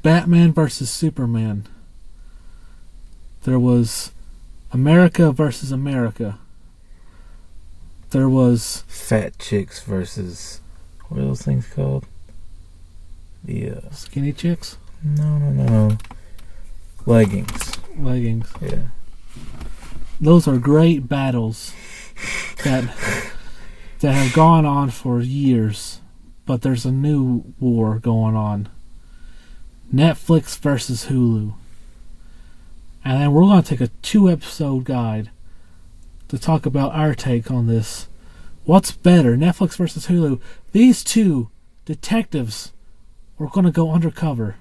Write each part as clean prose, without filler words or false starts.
Batman versus Superman. There was America versus America. There was fat chicks versus, what are those things called? The skinny chicks? No. Leggings. Yeah. Those are great battles that have gone on for years, but there's a new war going on. Netflix versus Hulu. And then we're going to take a 2-episode guide to talk about our take on this. What's better, Netflix versus Hulu? These two detectives are going to go undercover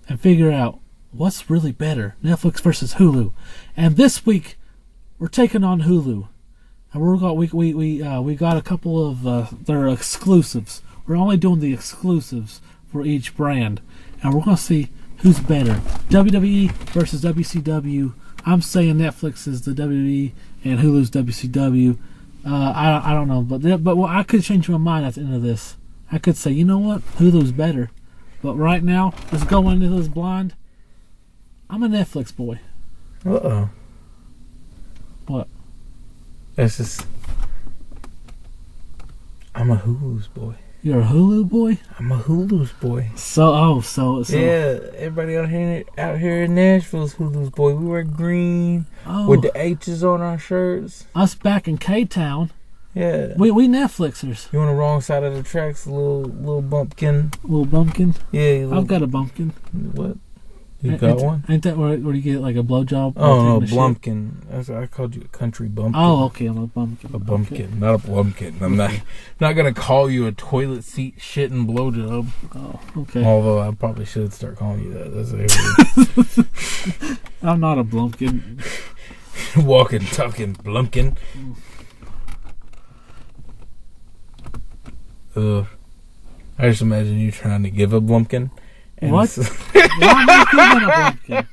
and figure out what's really better, Netflix versus Hulu. And this week, we're taking on Hulu. And we got a couple of their exclusives. We're only doing the exclusives for each brand. And we're going to see who's better. WWE versus WCW. I'm saying Netflix is the WWE and Hulu's WCW. I don't know. But I could change my mind at the end of this. I could say, you know what? Hulu's better. But right now, let's go into this blind. I'm a Netflix boy. Uh-oh. What? That's just... I'm a Hulu's boy. You're a Hulu boy? I'm a Hulu's boy. So yeah, everybody out here in Nashville's Hulu's boy. We wear green with the H's on our shirts. Us back in K-Town. Yeah. We Netflixers. You on the wrong side of the tracks, little bumpkin. Little bumpkin? Yeah. I've got a bumpkin. What? You got one? Ain't that where you get like a blowjob? Oh, no, Blumpkin. I called you a country bumpkin. Oh, okay, I'm a bumpkin. A bumpkin, okay. Not a Blumpkin. I'm not gonna call you a toilet seat shitting blowjob. Oh, okay. Although I probably should start calling you that. That's I'm not a Blumpkin. Walking, talking Blumpkin. I just imagine you trying to give a Blumpkin. What? Why am I giving a Blumpkin?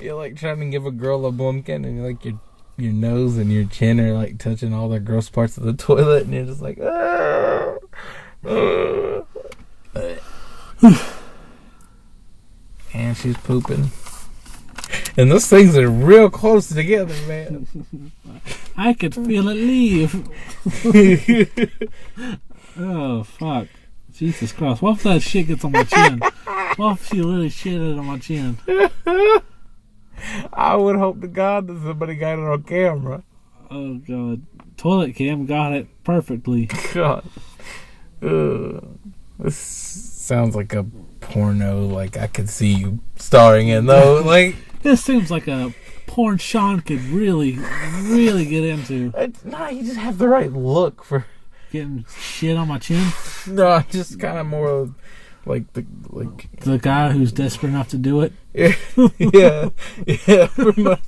You're like trying to give a girl a Blumpkin, and you're like your nose and your chin are like touching all the gross parts of the toilet, and you're just like, and she's pooping. And those things are real close together, man. I could feel it leave. Oh, fuck. Jesus Christ. What if that shit gets on my chin? What if she really shitted on my chin? I would hope to God that somebody got it on camera. Oh, God. Toilet cam got it perfectly. God. This sounds like a porno, like I could see you starring in, though. Like, this seems like a porn Sean could really, really get into. Nah, you just have the right look for getting shit on my chin. No, just kind of more like the guy who's desperate enough to do it. Yeah, pretty much.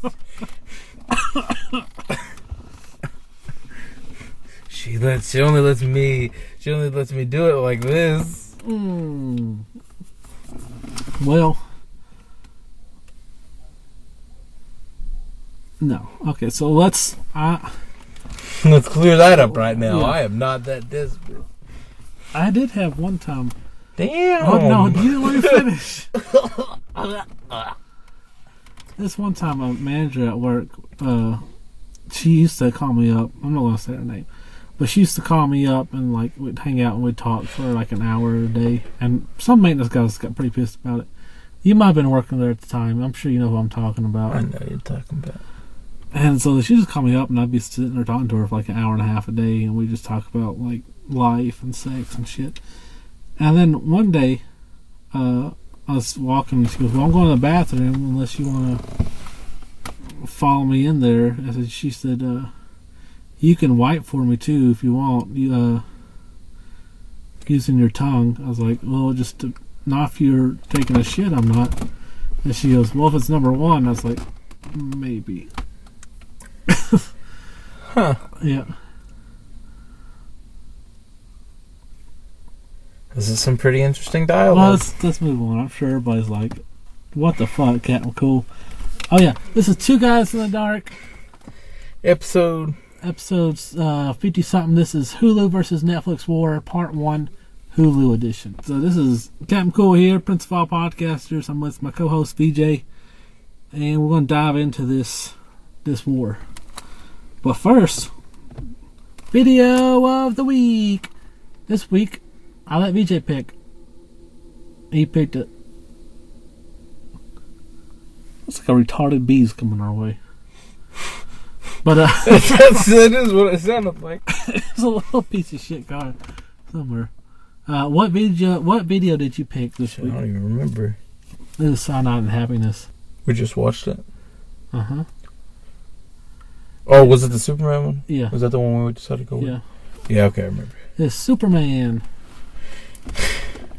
She only lets me do it like this. Well, no. Okay, so let's clear that up right now. Yeah. I am not that desperate. I did have one time. Damn. Oh no, you didn't let me finish. This one time, a manager at work, she used to call me up. I'm not gonna say her name, but she used to call me up and like we'd hang out and we'd talk for like an hour a day. And some maintenance guys got pretty pissed about it. You might have been working there at the time. I'm sure you know who I'm talking about. I know you're talking about. And so she just called me up and I'd be sitting there talking to her for like an hour and a half a day, and we just talk about like life and sex and shit. And then one day, I was walking and she goes, "Well, I'm going to the bathroom unless you want to follow me in there." She said, You can wipe for me too if you want. Using your tongue. I was like, well, not if you're taking a shit, I'm not. And she goes, well, if it's number one. I was like, maybe. Huh. Yeah. This is some pretty interesting Well, dialogue. let's move on. I'm sure everybody's like, what the fuck, Captain Cool. Oh yeah, this is Two Guys in the Dark. Episodes 50 something. This is Hulu versus Netflix War, Part 1, Hulu edition. So this is Captain Cool here, Prince of All Podcasters. I'm with my co-host VJ, and we're going to dive into this war. But first, video of the week. This week, I let VJ pick. He picked it. Looks like a retarded bee's coming our way. But that is what it sounded like. it's a little piece of shit car somewhere. What video did you pick this week? I don't even remember. This is Cyanide and Happiness. We just watched it. Uh-huh. Oh, was it the Superman one? Yeah. Was that the one we decided to go with? Yeah. Yeah, okay, I remember. It's Superman.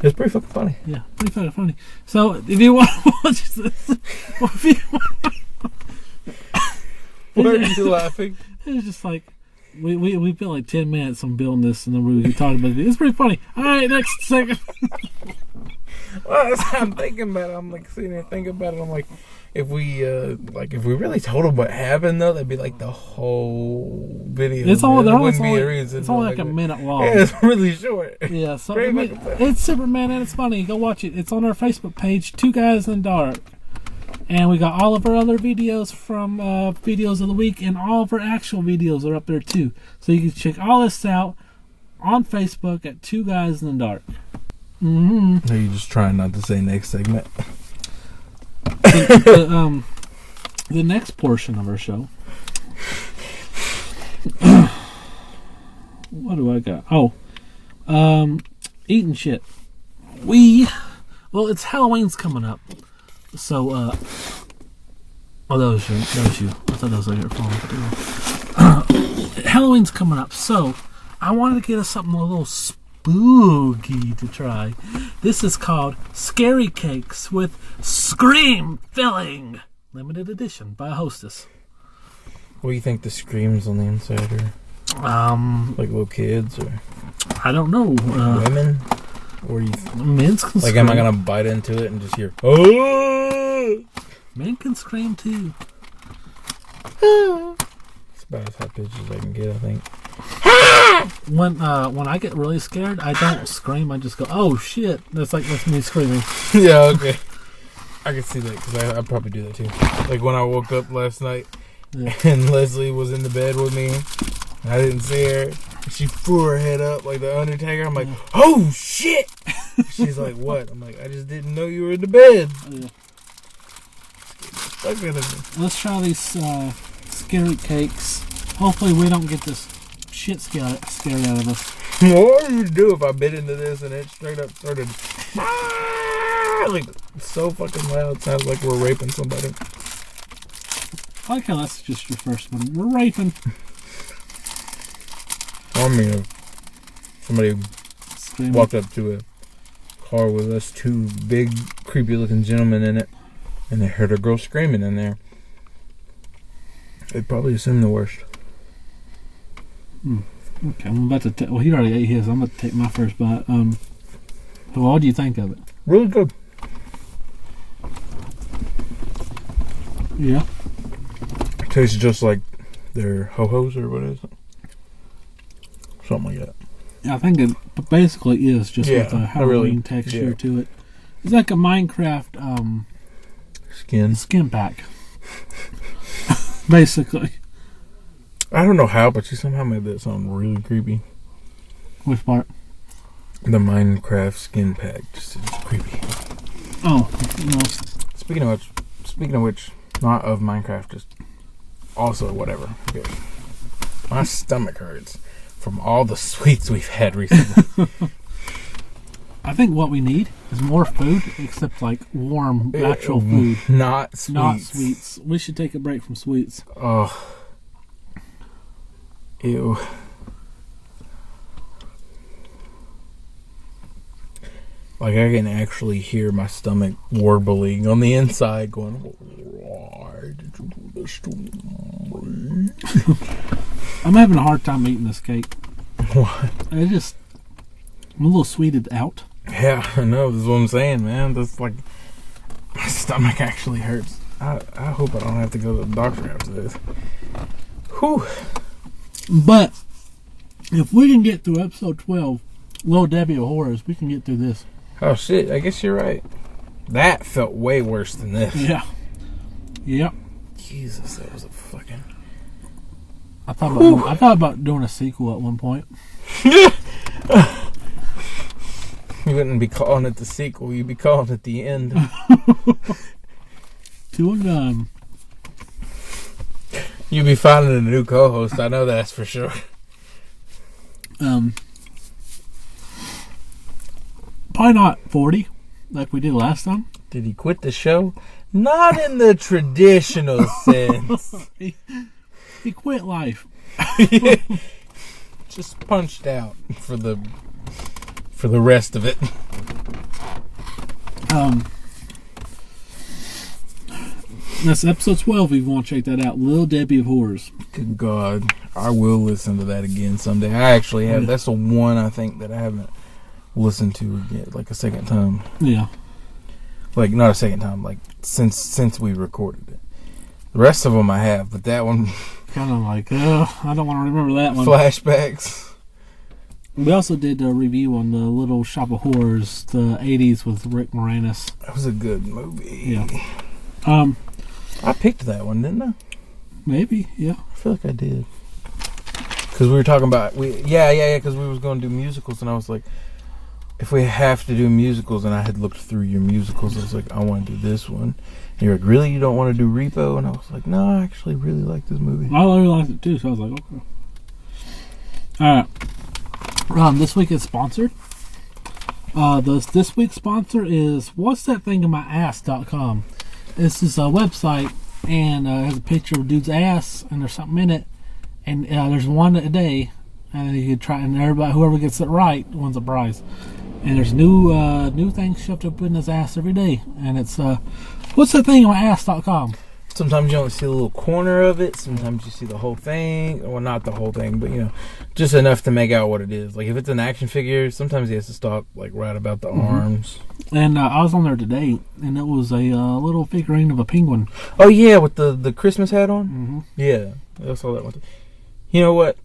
It's pretty fucking funny. Yeah, pretty fucking funny. So, if you want to watch this... Why are you laughing? It's just like... We spent like 10 minutes on building this, and then we talked about it. It's pretty funny. Alright, next second. Well, that's how I'm thinking about it. I'm like sitting there thinking about it. I'm like, if we really told them what happened though, that'd be like the whole video. It's all there it's wouldn't only, be a reason. it's only like a minute long. Yeah, it's really short. Yeah, so Very it's Superman and it's funny. Go watch it. It's on our Facebook page, Two Guys in the Dark. And we got all of our other videos from videos of the week, and all of our actual videos are up there too. So you can check all this out on Facebook at Two Guys in the Dark. Mm-hmm. Are you just trying not to say next segment? The next portion of our show. What do I got? Oh, eating shit. Well, it's Halloween's coming up. So, oh, that was you. I thought that was like your phone. Halloween's coming up, so I wanted to get us something a little spooky to try. This is called Scary Cakes with Scream Filling. Limited edition by a hostess. What do you think the screams on the inside are? Like little kids or? I don't know. Women? Or you Men's can like, scream. am I gonna bite into it and just hear, oh? Men can scream too. It's about as high pitched as I can get, I think. When I get really scared, I don't scream. I just go, "Oh shit!" That's me screaming. Yeah, okay. I can see that because I probably do that too. Like when I woke up last night and Leslie was in the bed with me, and I didn't see her. She threw her head up like the Undertaker. I'm like, oh shit! She's like, what? I'm like, I just didn't know you were in the bed. Let's try these scary cakes. Hopefully we don't get this shit scared out of us. What would you do if I bit into this and it straight up started like so fucking loud? Sounds like we're raping somebody. I like how that's just your first one. We're raping. I mean, if somebody Screaming. walked up to a car with us two big, creepy-looking gentlemen in it, and they heard a girl screaming in there, they'd probably assume the worst. Okay, I'm about to take... Well, he already ate his. I'm about to take my first bite. What do you think of it? Really good. Yeah. It tastes just like their ho-hos, or what is it? Something like that. Yeah, I think it basically is just with a Halloween texture to it. It's like a Minecraft skin pack. Basically. I don't know how, but she somehow made that sound really creepy. Which part? The Minecraft skin pack just is creepy. Oh, no. Speaking of which, not of Minecraft, just also whatever. Okay. My stomach hurts from all the sweets we've had recently. I think what we need is more food, except like warm, actual food. Not sweets. Not sweets. We should take a break from sweets. Oh. Ew. Like, I can actually hear my stomach warbling on the inside going, why did you do this to me? I'm having a hard time eating this cake. Why? I'm a little sweeted out. Yeah, I know. This is what I'm saying, man. That's like, my stomach actually hurts. I hope I don't have to go to the doctor after this. Whew. But if we can get through episode 12, Little Debbie of Horrors, we can get through this. Oh, shit. I guess you're right. That felt way worse than this. Yeah. Yep. Jesus, that was a fucking... I thought about doing a sequel at one point. You wouldn't be calling it the sequel. You'd be calling it the end. To a gun. You'd be finding a new co-host. I know that's for sure. Probably not 40, like we did last time. Did he quit the show? Not in the traditional sense. He quit life. Just punched out for the rest of it. That's episode 12 if you want to check that out. Little Debbie of Horrors. Good God. I will listen to that again someday. I actually have. That's the one I think that I haven't listened to again, like a second time. Yeah. Like, not a second time, like since we recorded it. The rest of them I have, but that one... Kind of like, I don't want to remember that one. Flashbacks. We also did a review on the Little Shop of Horrors, the 80s with Rick Moranis. That was a good movie. Yeah. I picked that one, didn't I? Maybe, yeah. I feel like I did. Because we were talking about... because we was going to do musicals, and I was like, if we have to do musicals, and I had looked through your musicals, I was like, I want to do this one. And you're like, really? You don't want to do Repo? And I was like, no, I actually really like this movie. I really liked it too, so I was like, okay. Alright. This week is sponsored. This week's sponsor is whatsthatthinginmyass.com. This is a website, and it has a picture of a dude's ass, and there's something in it, and there's one a day, and you can try, and everybody, whoever gets it right wins a prize. And there's new things shoved up in his ass every day, and it's whatsthatthinginmyass.com. Sometimes you only see a little corner of it. Sometimes you see the whole thing. Well, not the whole thing, but, just enough to make out what it is. Like, if it's an action figure, sometimes he has to stop, like, right about the arms. And I was on there today, and it was a little figurine of a penguin. Oh, yeah, with the Christmas hat on? Mm-hmm. Yeah, I saw that one. You know what?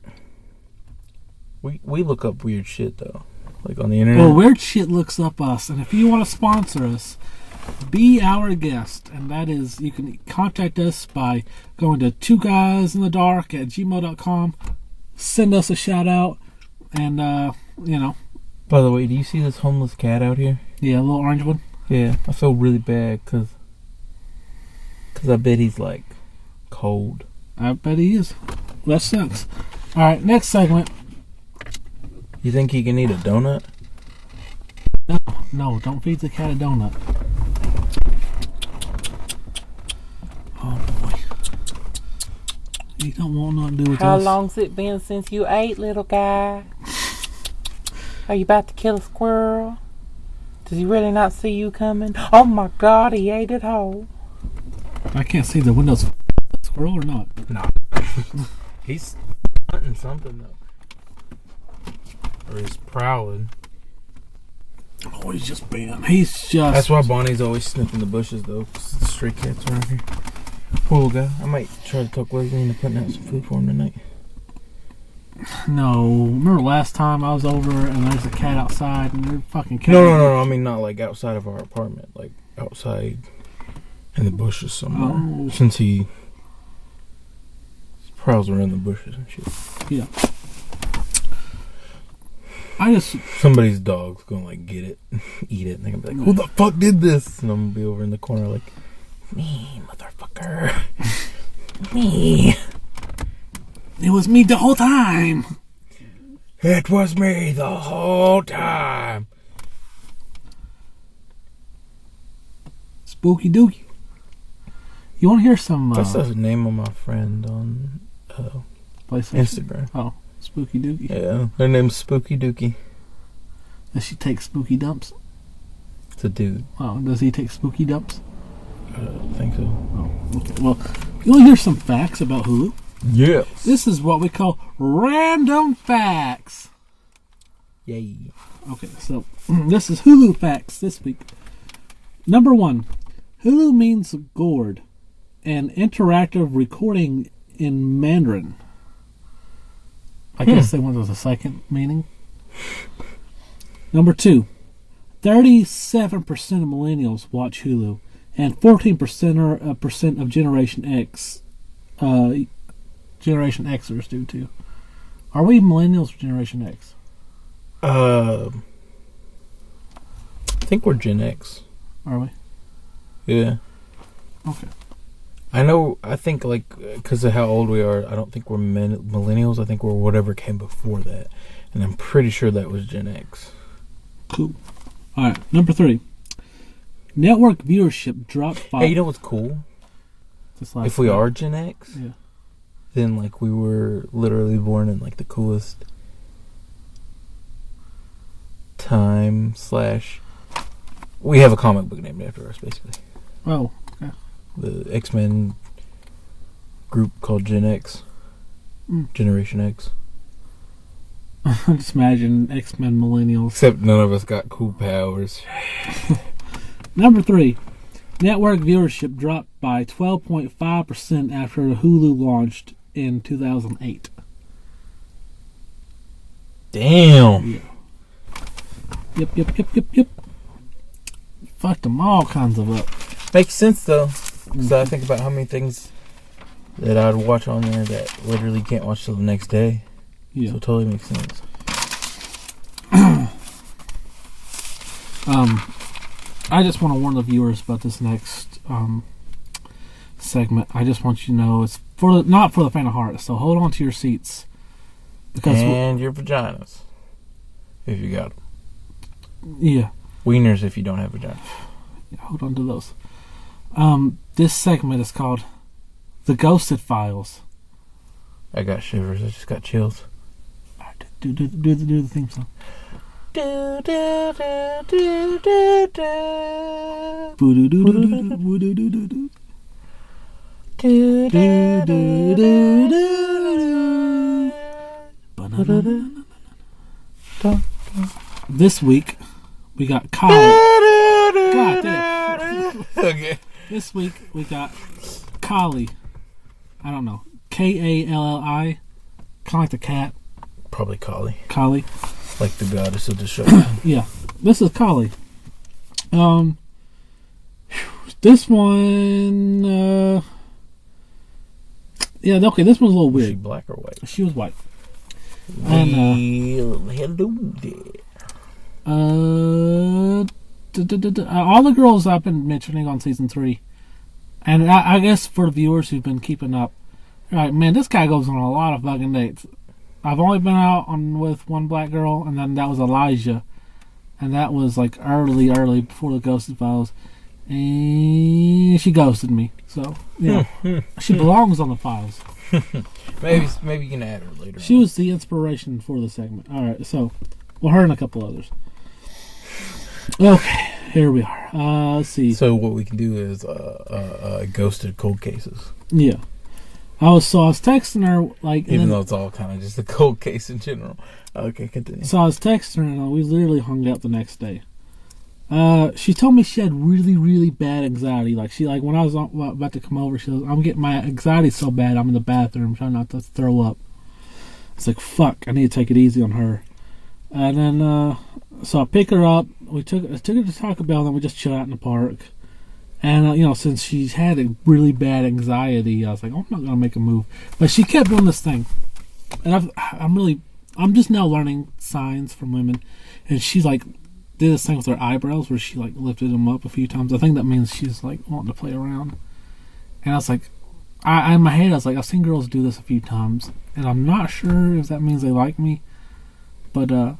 We look up weird shit, though. Like, on the internet. Well, weird shit looks up us, and if you want to sponsor us, be our guest, and that is, you can contact us by going to twoguysinthedark@gmail.com, send us a shout out, and By the way, do you see this homeless cat out here? Yeah, a little orange one. Yeah, I feel really bad because I bet he's like cold. I bet he is. That sucks. All right, next segment. You think he can eat a donut? No, don't feed the cat a donut. Oh boy. You don't want nothing to do with How this. long's it been since you ate, little guy? Are you about to kill a squirrel? Does he really not see you coming? Oh my God, he ate it whole. I can't see the windows. Squirrel or not? No. He's hunting something though. Or he's prowling. Oh, he's just bent. He's just... That's why Bonnie's always sniffing the bushes though, because the stray cats around here. Poor little guy. I might try to talk Leslie into putting out some food for him tonight. No. Remember last time I was over and there's a cat outside and they're fucking cat. No. I mean, not like outside of our apartment. Like outside in the bushes somewhere. Oh. Since he prowls around the bushes and shit. Yeah. Somebody's dog's gonna like get it, eat it, and they're gonna be like, "Who the fuck did this?" And I'm gonna be over in the corner like, "Me, motherfucker, me. It was me the whole time. It was me the whole time." Spooky dookie. You want to hear some? That's the name of my friend on PlayStation? Instagram. Oh, Spooky Dookie. Yeah, her name's Spooky Dookie. Does she take spooky dumps? It's a dude. Oh, does he take spooky dumps? I think so. Oh, okay. Well, you want to hear some facts about Hulu? Yeah. This is what we call random facts. Yay. Okay, so this is Hulu Facts this week. Number 1, Hulu means gourd, an interactive recording in Mandarin. I guess they went with a second meaning. Number 2, 37% of millennials watch Hulu, and 14% of Generation X, Generation Xers do too. Are we millennials or Generation X? I think we're Gen X. Are we? Yeah. Okay. I think, like, because of how old we are, I don't think we're millennials. I think we're whatever came before that. And I'm pretty sure that was Gen X. Cool. Alright, number 3. Network viewership dropped by... Hey, you know what's cool? If we are Gen X, yeah, then, like, we were literally born in, like, the coolest time / we have a comic book named after us, basically. Oh, okay. The X-Men group called Gen X. Generation X. Just imagine X-Men millennials. Except none of us got cool powers. Number 3. Network viewership dropped by 12.5% after Hulu launched in 2008. Damn. Yeah. Yep. Fucked them all kinds of up. Makes sense, though. Because I think about how many things that I'd watch on there that literally can't watch till the next day. Yeah. So it totally makes sense. I just want to warn the viewers about this next segment. I just want you to know it's not for the faint of heart. So hold on to your seats, And your vaginas, if you got them. Yeah. Wieners if you don't have vaginas. Yeah, hold on to those. This segment is called The Ghosted Files. I got shivers. I just got chills. Do the theme song. This week we got Kali. God damn. Okay. This week we got Kali. I don't know. Kalli. Kind of like the cat. Probably Kali. Kali. Like the goddess of destruction. Yeah. This is Kali. This one. Yeah, okay, this one's a little Was she weird. black or white? She was white. Hello there. All the girls I've been mentioning on season 3, and I guess for the viewers who've been keeping up, right, man, this guy goes on a lot of fucking dates. I've only been out with one black girl, and then that was Elijah, and that was like early before the Ghosted Files, and she ghosted me. So yeah, she belongs on the files. Maybe you can add her later. She was the inspiration for the segment. All right, so her and a couple others. Okay, here we are. Let's see. So what we can do is ghosted cold cases. Yeah. I was texting her, like... Even though it's all kind of just a cold case in general. Okay, continue. So I was texting her, and we literally hung out the next day. She told me she had really, really bad anxiety. Like, when I was about to come over, she goes, I'm getting my anxiety so bad, I'm in the bathroom trying not to throw up. It's like, fuck, I need to take it easy on her. And then, so I pick her up. I took her to Taco Bell, and then we just chill out in the park. And, since she's had a really bad anxiety, I was like, I'm not going to make a move. But she kept doing this thing. And I'm just now learning signs from women. And she, did this thing with her eyebrows where she, lifted them up a few times. I think that means she's, wanting to play around. And I was like, in my head, I was like, I've seen girls do this a few times. And I'm not sure if that means they like me. But, I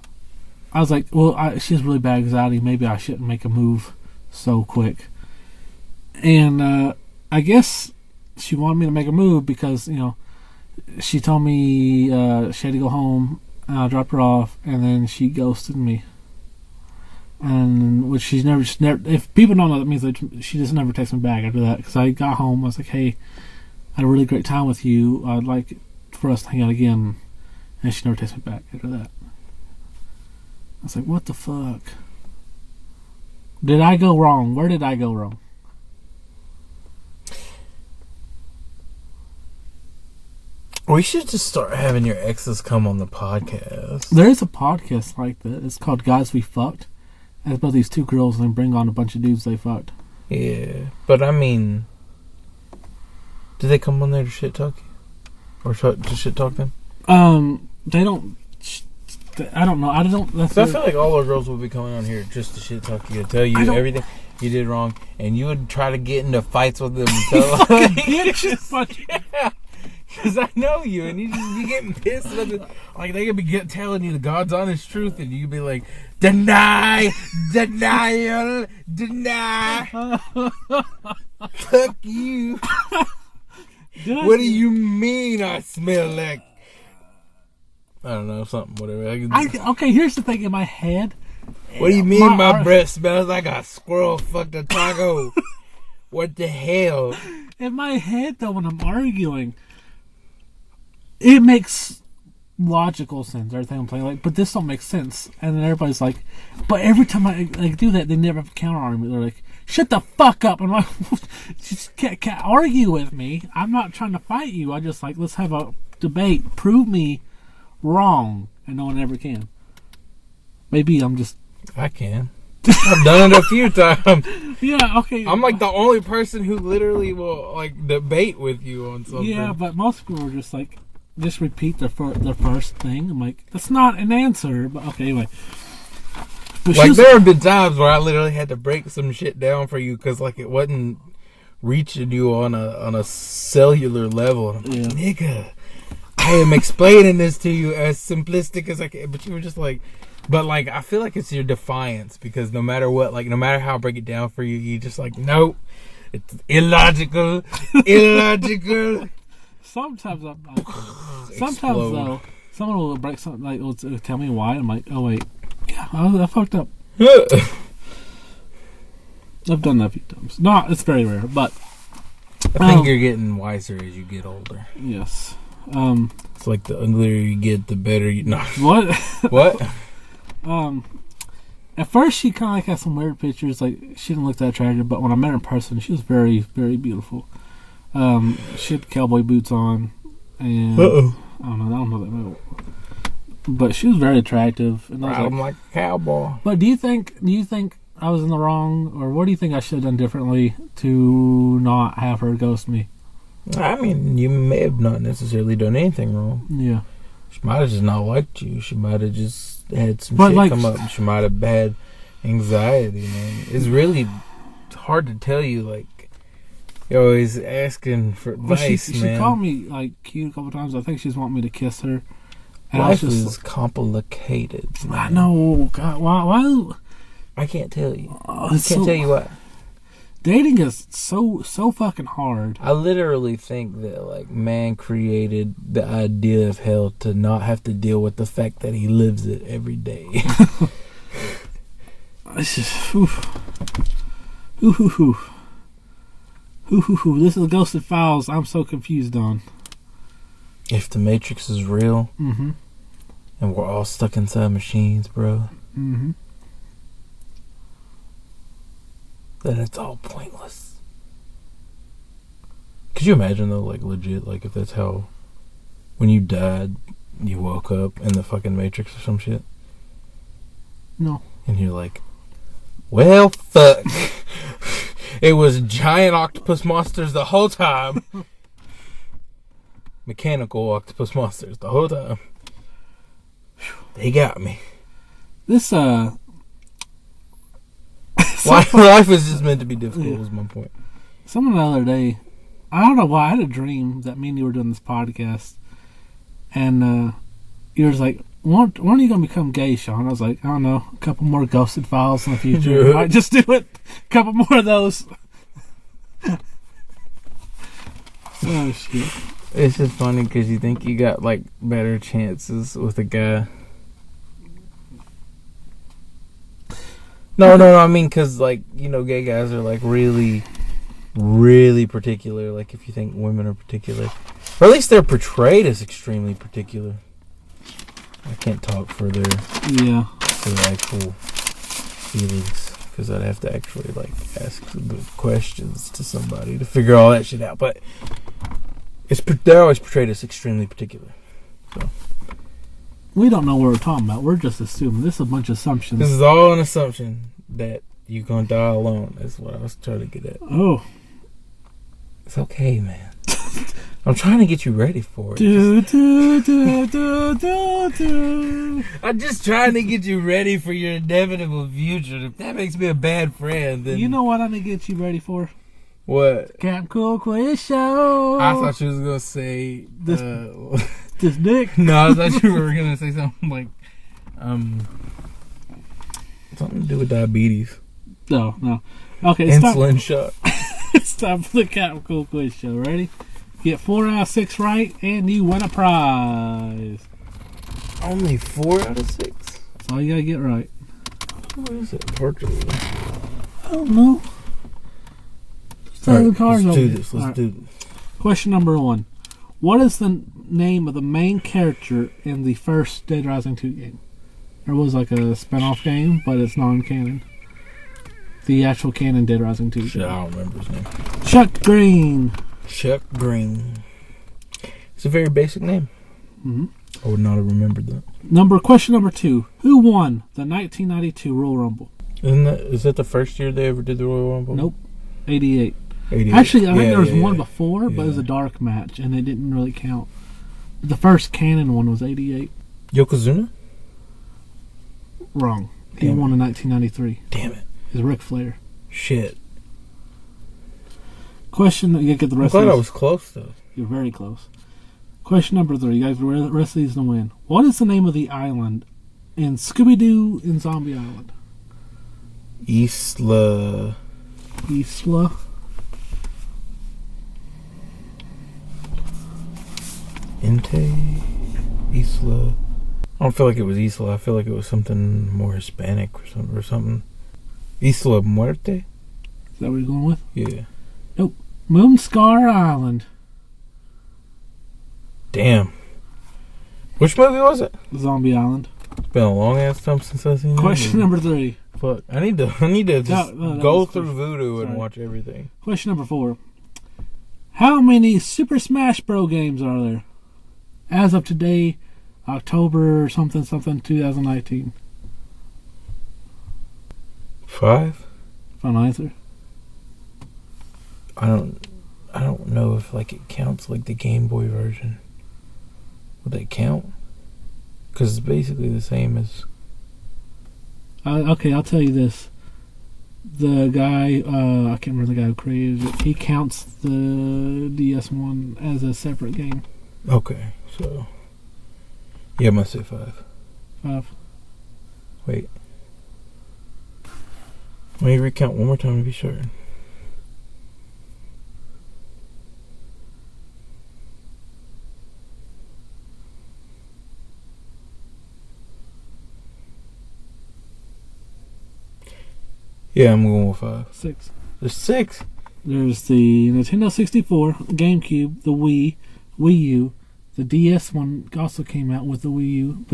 was like, well, she has really bad anxiety. Maybe I shouldn't make a move so quick. And I guess she wanted me to make a move because, she told me she had to go home, and I dropped her off, and then she ghosted me. And which she's never. If people don't know, that means that she just never texted me back after that. Because I got home, I was like, "Hey, I had a really great time with you. I'd like for us to hang out again." And she never texted me back after that. I was like, "What the fuck? Did I go wrong? Where did I go wrong?" We should just start having your exes come on the podcast. There is a podcast like that. It's called Guys We Fucked. And it's about these two girls and they bring on a bunch of dudes they fucked. Yeah, but I mean, do they come on there to shit talk you? Or to shit talk them? They don't. I don't know. I don't. That's I feel like all our girls would be coming on here just to shit talk you, to tell you everything you did wrong, and you would try to get into fights with them. Because I know you, and you getting pissed about it. Like, they could be telling you the God's honest truth, and you'd be like, denial. Fuck you. What do you mean I smell like? I don't know, something, whatever. Okay, here's the thing in my head. What do you mean my breath smells like a squirrel fucked a taco? What the hell? In my head, though, when I'm arguing, it makes logical sense, everything I'm saying. Like, but this don't make sense. And then everybody's like, but every time I do that, they never have a counter argument. They're like, shut the fuck up. I'm like, just can't argue with me. I'm not trying to fight you. I just like, let's have a debate. Prove me wrong. And no one ever can. Maybe I'm just... I can. I've done it a few times. Yeah, okay. I'm like the only person who literally will like debate with you on something. Yeah, but most people are just like, just repeat their first thing. I'm like, that's not an answer. But okay, anyway. But like, there have been times where I literally had to break some shit down for you because like it wasn't reaching you on a cellular level. I'm like, nigga, I am explaining this to you as simplistic as I can. But you were just like, but like, I feel like it's your defiance because no matter what, like no matter how I break it down for you, you just like, no, it's illogical. Sometimes though, someone will break something, like will tell me why. I'm like, oh wait, yeah, I fucked up. I've done that a few times. No, it's very rare, but I think you're getting wiser as you get older. Yes. It's like the uglier you get, the better you. No. What? What? At first she kind of like had some weird pictures. Like she didn't look that attractive, but when I met her in person, she was very, very beautiful. She had cowboy boots on, and I don't know that move. But she was very attractive. And I'm like a cowboy. But do you think I was in the wrong, or what do you think I should have done differently to not have her ghost me? I mean, you may have not necessarily done anything wrong. Yeah. She might have just not liked you. She might have just had some but shit like, come up. She might have had anxiety, man. It's really hard to tell you, like, you're always asking for advice, man. She called me, like, cute a couple times. I think she just wanted me to kiss her. And life is complicated, man. I know. God, why? I can't tell you. I can't tell you what. Dating is so fucking hard. I literally think that like man created the idea of hell to not have to deal with the fact that he lives it every day. It's just This is Ghosted Files. I'm so confused on. If the Matrix is real, and we're all stuck inside machines, bro. Then it's all pointless. Could you imagine though, like legit, like if that's how, when you died, you woke up in the fucking Matrix or some shit? No. And you're like, well, fuck. It was giant octopus monsters the whole time. Mechanical octopus monsters the whole time. They got me. This, Life is just meant to be difficult, was my point. Someone the other day, I don't know why, I had a dream that me and you were doing this podcast, and you were like, when are you going to become gay, Sean? I was like, I don't know, a couple more Ghosted Files in the future. I might just do it. A couple more of those. Oh, shit. It's just funny because you think you got like better chances with a guy. No. I mean, because like gay guys are like really, really particular. Like if you think women are particular, or at least they're portrayed as extremely particular. I can't talk for their actual feelings because I'd have to actually like ask the questions to somebody to figure all that shit out. But they're always portrayed as extremely particular. So we don't know what we're talking about. We're just assuming. This is a bunch of assumptions. This is all an assumption that you're gonna die alone. Is what I was trying to get at. Oh, it's okay, man. I'm trying to get you ready for it. I'm just trying to get you ready for your inevitable future. If that makes me a bad friend, then... You know what I'm going to get you ready for? What? Captain Cool Quiz Show. I thought you was going to say... This dick. No, I thought you were going to say something like... something to do with diabetes. No. Okay, insulin shot. It's time for the Captain Cool Quiz Show. Ready? Get 4 out of 6 right, and you win a prize. Only 4 out of 6? That's all you gotta get right. What is it? Portugal? I don't know. Let's do this. Question number 1. What is the name of the main character in the first Dead Rising 2 game? There was like a spin-off game, but it's non-canon. The actual canon Dead Rising 2 Shit, game. I don't remember his name. Chuck Green. Chuck Green. It's a very basic name. Mm-hmm. I would not have remembered that. Question number 2. Who won the 1992 Royal Rumble? Is that the first year they ever did the Royal Rumble? Nope. 88. 88. Actually, I think there was one before, but it was a dark match, and it didn't really count. The first canon one was 88. Yokozuna? Wrong. He won in 1993. Damn it. It's Ric Flair. Shit. Question. You get the rest. I'm glad I was close though. You're very close. Question number 3. You guys, the rest of these to win. What is the name of the island in Scooby-Doo in Zombie Island? Isla. Isla. I don't feel like it was Isla. I feel like it was something more Hispanic or something. Isla Muerte? Is that what you're going with? Yeah. Nope. Moonscar Island. Damn. Which movie was it? Zombie Island. It's been a long ass time since I've seen it. Question number 3. Fuck. I need to just go through Voodoo and watch everything. Question number 4. How many Super Smash Bros. Games are there? As of today, October something 2019. 5? Fun answer. I don't know if like it counts like the Game Boy version. Would that count? Because it's basically the same as... Okay, I'll tell you this. The guy, I can't remember the guy who created it, he counts the DS one as a separate game. Okay, so... Yeah, I must say 5. 5. Wait. Let me recount one more time to be certain. Yeah, I'm going with 5. 6. There's 6? There's the Nintendo 64, GameCube, the Wii, Wii U. The DS one also came out with the Wii U,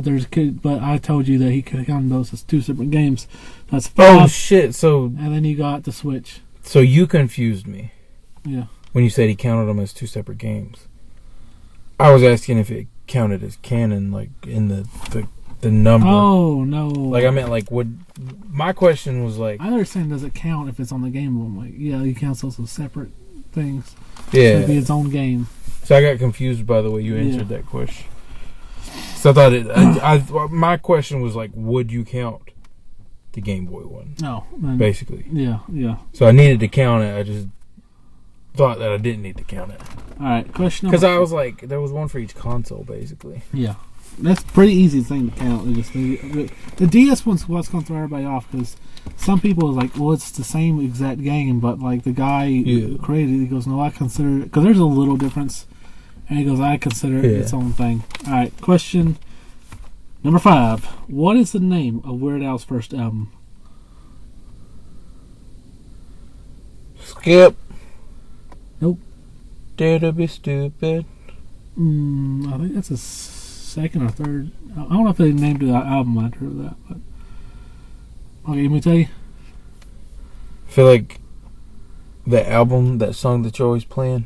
but I told you that he could count those as 2 separate games. That's 5. Oh shit! So and then you got the Switch. So you confused me. Yeah. When you said he counted them as 2 separate games, I was asking if it counted as canon, like in the number. Oh no! Like I meant like would. My question was like, I understand. Does it count if it's on the game? I'm like, yeah, he counts those as separate things. Yeah. It'd be its own game. So I got confused by the way you answered that question. So I thought my question was like, would you count the Game Boy one? No. Basically. Yeah. So I needed to count it. I just thought that I didn't need to count it. All right, question. Because I was like, there was one for each console, basically. Yeah. That's a pretty easy thing to count. The DS one's what's going to throw everybody off because some people are like, well, it's the same exact game, but like the guy who created it, he goes, no, I consider it, because there's a little difference And he goes, I consider it its own thing. Alright, question number 5. What is the name of Weird Al's first album? Skip. Nope. Dare to be stupid. I think that's a second or third. I don't know if they named the album after that, but okay, let me tell you. I feel like the album, that song that you're always playing.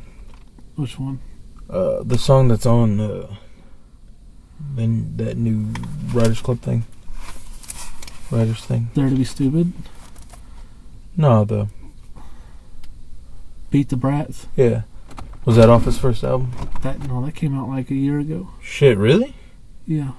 Which one? The song that's on that new Writers Club thing. Writers thing. Dare to be Stupid? No, the Beat the Brats? Yeah. Was that off his first album? That came out like a year ago. Shit, really? Yeah.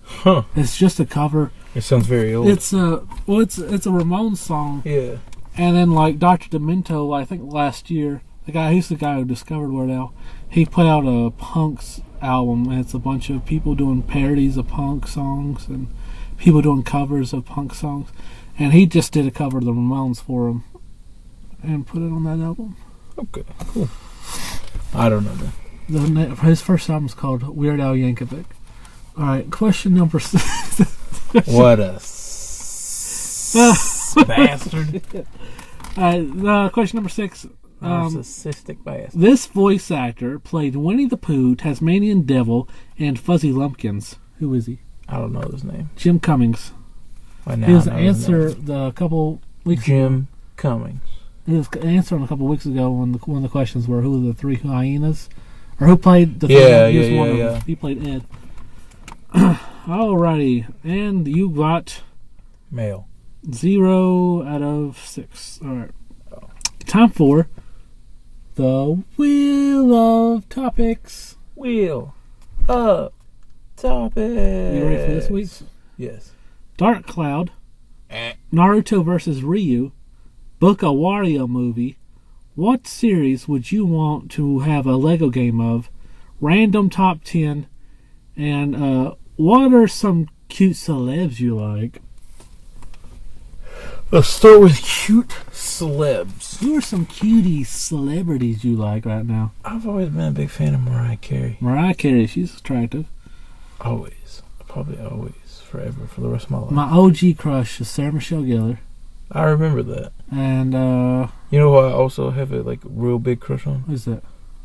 Huh. It's just a cover. It sounds very old. It's a Ramones song. Yeah. And then like Dr. Demento, I think last year, he's the guy who discovered Weird Al. He put out a punks album, and it's a bunch of people doing parodies of punk songs and people doing covers of punk songs. And he just did a cover of the Ramones for him and put it on that album. Okay, cool. I don't know. His first album's called Weird Al Yankovic. Alright, question number 6. What a bastard. Alright, question number 6. Narcissistic bastard. This voice actor played Winnie the Pooh, Tasmanian Devil, and Fuzzy Lumpkins. Who is he? I don't know his name. Jim Cummings. He was answer a couple weeks ago. Jim Cummings. He was answering a couple weeks ago when one of the questions were who were the 3 hyenas, or who played the Yeah. He played Ed. Alrighty, and you got male. 0 out of 6. Alright. Time for the Wheel of Topics. Wheel of Topics. You ready for this week's? Yes. Dark Cloud, Naruto vs. Ryu, Book a Wario movie. What series would you want to have a Lego game of? Random top 10. And what are some cute celebs you like? Let's start with cute celebs. Who are some cutie celebrities you like right now? I've always been a big fan of Mariah Carey. Mariah Carey, she's attractive. Always. Probably always. Forever. For the rest of my life. My OG crush is Sarah Michelle Gellar. I remember that. And, you know who I also have a real big crush on? who's that?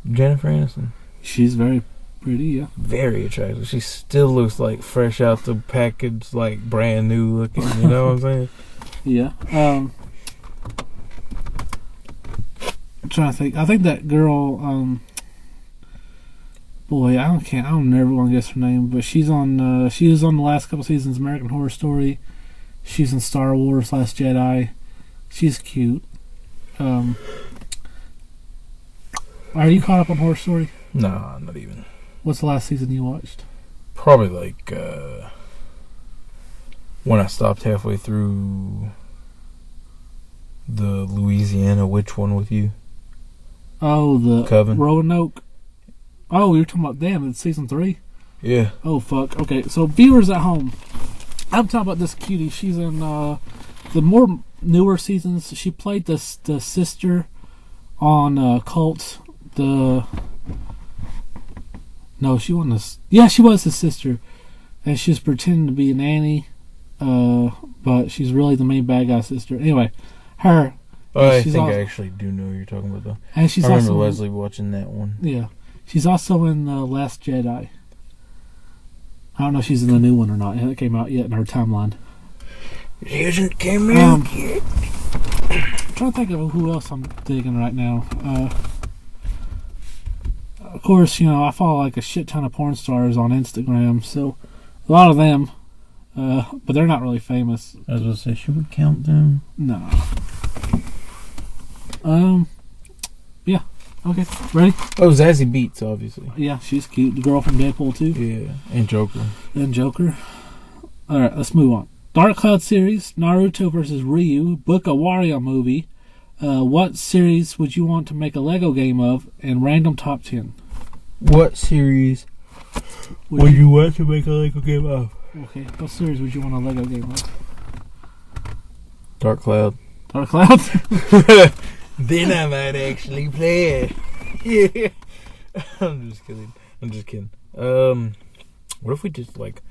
Jennifer Aniston. She's very pretty, yeah. Very attractive. She still looks like fresh out the package, like brand new looking. You know what I'm saying? Yeah. I'm trying to think. I think that girl, boy, I'm never gonna guess her name, but she was on the last couple seasons of American Horror Story. She's in Star Wars: Last Jedi. She's cute. Are you caught up on Horror Story? Nah, not even. What's the last season you watched? Probably when I stopped halfway through the Louisiana Which One with You. Oh, the Coven. Roanoke. Oh, you're talking about them. It's season 3. Yeah. Oh fuck. Okay, so viewers at home, I'm talking about this cutie. She's in the more newer seasons. She played the sister on Cult. No, she wasn't. Yeah, she was the sister, and she was pretending to be a nanny, but she's really the main bad guy sister. Anyway, her. I think I actually do know who you're talking about, though. And she's I remember also Leslie watching that one. Yeah, she's also in The Last Jedi. I don't know if she's in the new one or not. It hasn't came out yet in her timeline. It hasn't came out yet. I'm trying to think of who else I'm digging right now. Of course, I follow a shit ton of porn stars on Instagram, so a lot of them, but they're not really famous. I was going to say, should we count them? No. Yeah. Okay. Ready? Oh, Zazie Beetz, obviously. Yeah, she's cute. The girl from Deadpool 2. Yeah, and Joker. Alright, let's move on. Dark Cloud series, Naruto vs. Ryu, Book a Wario movie. What series would you want to make a Lego game of? And random top 10. What series would you want to make a Lego game of? Okay, what series would you want a Lego game of? Dark Cloud. Dark Cloud? Then I might actually play it. Yeah. I'm just kidding. What if we just like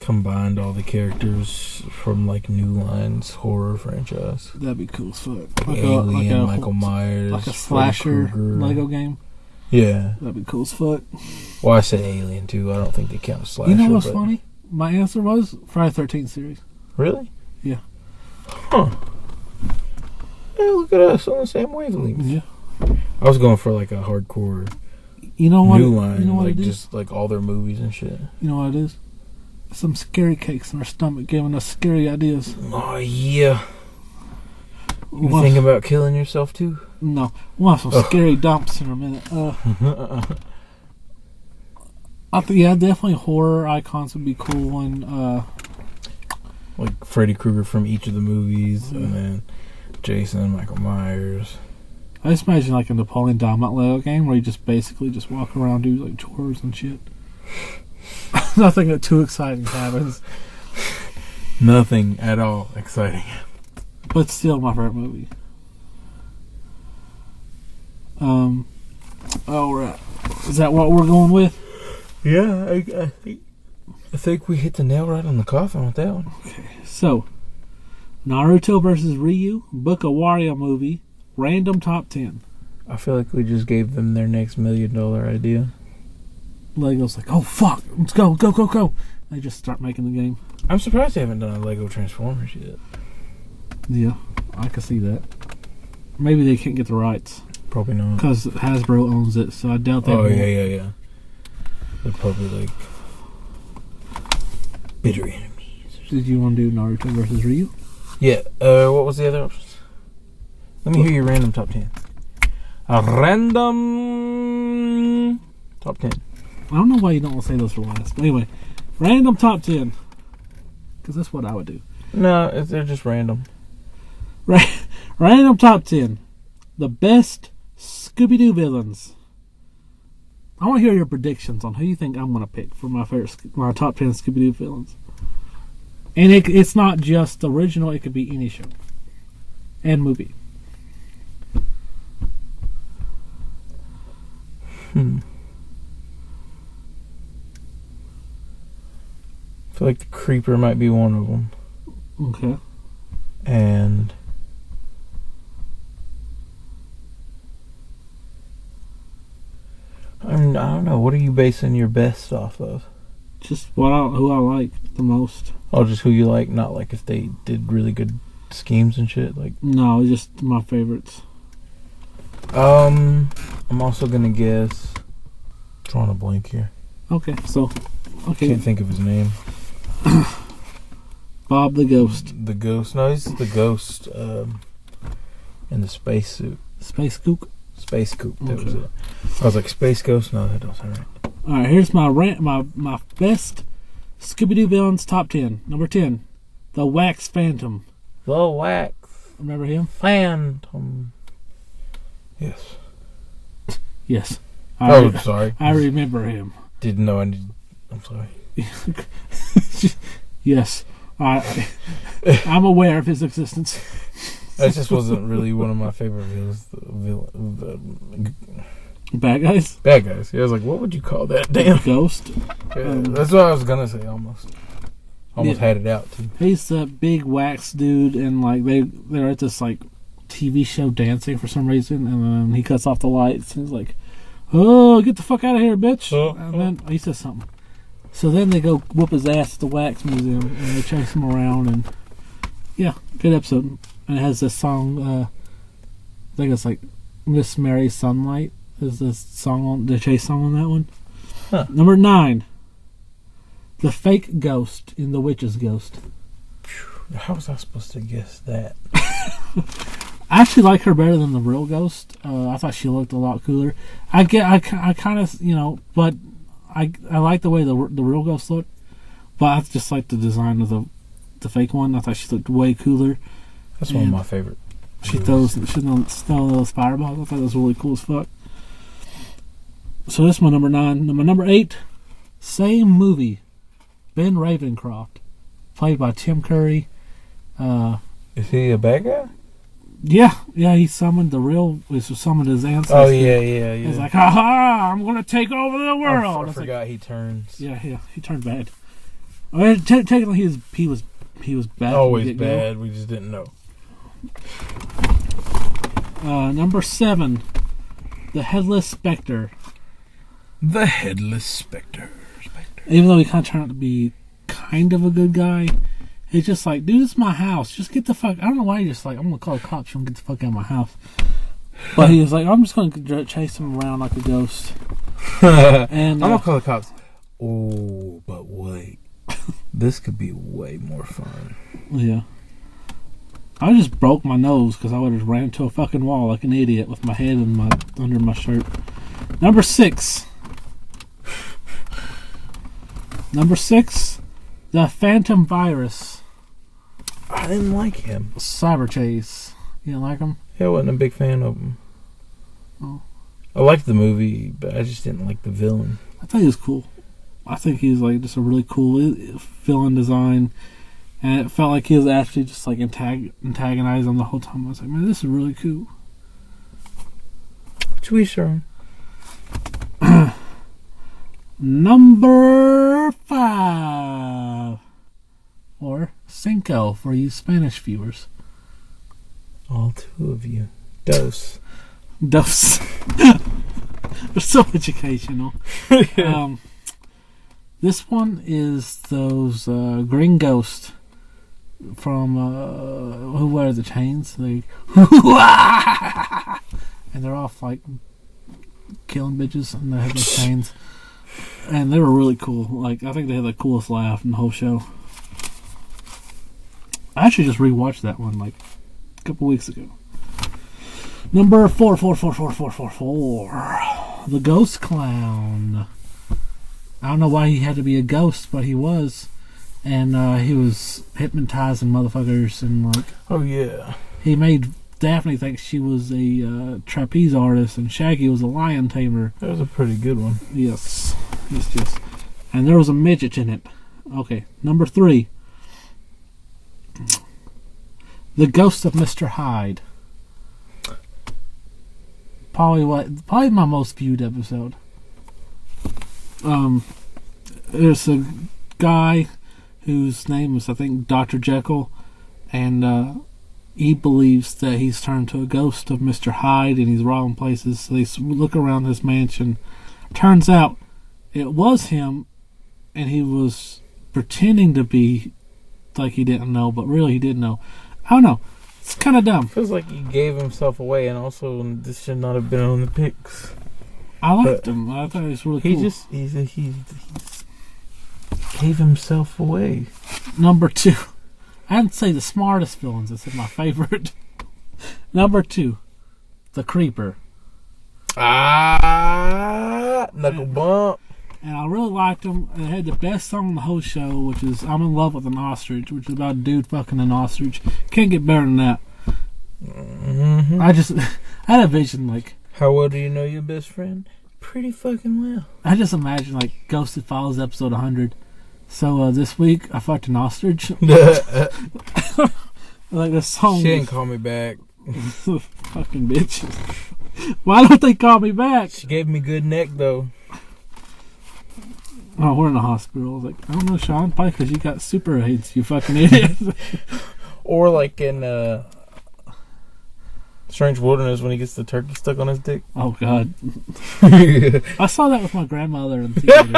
combined all the characters from like New Line's horror franchise? That'd be cool as fuck. Like Alien, Michael Myers, like a slasher Lego game. Yeah, that'd be cool as fuck. Well, I said Alien too. I don't think they count as slasher. You know what's funny? My answer was Friday the 13th series. Really? Yeah. Huh. Hey, look at us on the same wavelength. Yeah. I was going for like a hardcore. You know what? New Line, you know what like it is? just like all their movies and shit. You know what it is? Some scary cakes in our stomach giving us scary ideas. Oh yeah. You think about killing yourself too? No. We'll have some scary dumps in a minute. I think definitely horror icons would be cool, and like Freddy Krueger from each of the movies, and then Jason, Michael Myers. I just imagine like a Napoleon Dynamite Lego game where you just basically just walk around, do like chores and shit. Nothing too exciting happens. Nothing at all exciting. But still my favorite movie. Alright. Is that what we're going with? Yeah, I think we hit the nail right on the coffin with that one. Okay, so Naruto versus Ryu, Book of Wario movie, random top 10. I feel like we just gave them their next $1 million idea. Lego's like, oh fuck, let's go. They just start making the game. I'm surprised they haven't done a Lego Transformers yet. Yeah, I can see that. Maybe they can't get the rights. Probably not. Because Hasbro owns it, so I doubt they won't. Yeah. They're probably like bitter enemies. Did you want to do Naruto versus Ryu? Yeah. What was the other options? Let me hear your random top 10. A random top 10. I don't know why you don't want to say those for last. But anyway, random top 10. Because that's what I would do. No, they're just random. Random top 10. The best Scooby-Doo villains. I want to hear your predictions on who you think I'm going to pick for my top 10 Scooby-Doo villains. And it's not just original, it could be any show and movie. I feel like the Creeper might be one of them. Okay. And I don't know. What are you basing your best off of? Just who I like the most. Oh, just who you like, not like if they did really good schemes and shit. Like no, just my favorites. I'm also gonna guess. Drawing a blank here. Okay. Can't think of his name. Bob the Ghost. The Ghost. No, he's the Ghost. In the spacesuit. Space Kook. Space Kook. That was it. I was like Space Ghost. No, that don't sound right. All right. Here's my my best Scooby-Doo villains top 10. Number 10, the Wax Phantom. The Wax. Remember him? Phantom. Yes. Yes. Sorry. I remember him. Didn't know I needed. I'm sorry. Yes. I'm aware of his existence. That just wasn't really one of my favorite villains. Bad guys? Bad guys. Yeah, I was like, what would you call that? Damn. Ghost? Yeah, that's what I was going to say, almost. Had it out, too. He's a big wax dude, and like they're at this like TV show dancing for some reason, and then he cuts off the lights, and he's like, oh, get the fuck out of here, bitch. And then he says something. So then they go whoop his ass at the Wax Museum, and they chase him around, and yeah, good episode. And it has this song, I think it's like Miss Mary Sunlight is the chase song on that one. Huh. Number 9, the fake ghost in The Witch's Ghost. How was I supposed to guess that? I actually like her better than the real ghost. I thought she looked a lot cooler. I kind of, but I like the way the real ghost looked, but I just like the design of the fake one. I thought she looked way cooler. That's one of my favorite. She throws those fireballs. I thought that was really cool as fuck. So this is my number 9. Number 8, same movie, Ben Ravencroft, played by Tim Curry. Is he a bad guy? Yeah, he summoned summoned his ancestors. Oh, yeah. He's like, ha ha, I'm going to take over the world. I forgot he turns. Yeah, he turned bad. I mean, technically, he was bad. Always bad. We just didn't know. Number 7, the Headless Spectre. The Headless Spectre. Even though he kind of turned out to be kind of a good guy, he's just like, dude, it's my house. Just get the fuck. I don't know why he's just like, I'm gonna call the cops. You don't get the fuck out of my house. But he was like, I'm just gonna chase him around like a ghost. And I'm gonna call the cops. Oh, but wait. This could be way more fun. Yeah. I just broke my nose because I would have ran into a fucking wall like an idiot with my head under my shirt. Number 6. Number 6, the Phantom Virus. I didn't like him. Cyber Chase. You didn't like him? Yeah, I wasn't a big fan of him. Oh. I liked the movie, but I just didn't like the villain. I thought he was cool. I think he's like just a really cool villain design, and it felt like he was actually just like antagonizing them the whole time. I was like, man, this is really cool. Which we sure. Number 5, or Cinco for you Spanish viewers. All 2 of you. Dos. They're so educational. This one is those green ghosts from who wear the chains. They and they're off like killing bitches, and they have those chains. And they were really cool. Like, I think they had the coolest laugh in the whole show. I actually just rewatched that one like a couple weeks ago. Number 4, the Ghost Clown. I don't know why he had to be a ghost, but he was. And he was hypnotizing motherfuckers, and like, oh yeah, he made Daphne think she was a trapeze artist, and Shaggy was a lion tamer. That was a pretty good one. Yes. And there was a midget in it. Okay, number 3, the Ghost of Mr Hyde. Probably my most viewed episode. There's a guy whose name is, I think, Dr. Jekyll, and he believes that he's turned to a ghost of Mr. Hyde, and he's robbing places. So they look around his mansion. Turns out it was him, and he was pretending to be like he didn't know, but really he did know. I don't know. It's kind of dumb. Feels like he gave himself away, and also this should not have been on the pics. I liked him. I thought he was really cool. He gave himself away. Number 2. I didn't say the smartest villains. I said my favorite. Number 2, the Creeper. Knuckle bump. And I really liked him. It had the best song on the whole show, which is I'm in Love with an Ostrich, which is about a dude fucking an ostrich. Can't get better than that. Mm-hmm. I had a vision, like, how well do you know your best friend? Pretty fucking well. I just imagine, like, Ghosted Files episode 100. So this week I fucked an ostrich. Like this song. She didn't call me back. Fucking bitches. Why don't they call me back? She gave me good neck though. Oh, we're in the hospital. I was like, I don't know, Sean. Probably because you got super AIDS, you fucking idiot. Or like in Strange Wilderness when he gets the turkey stuck on his dick. Oh, God. I saw that with my grandmother in theaters.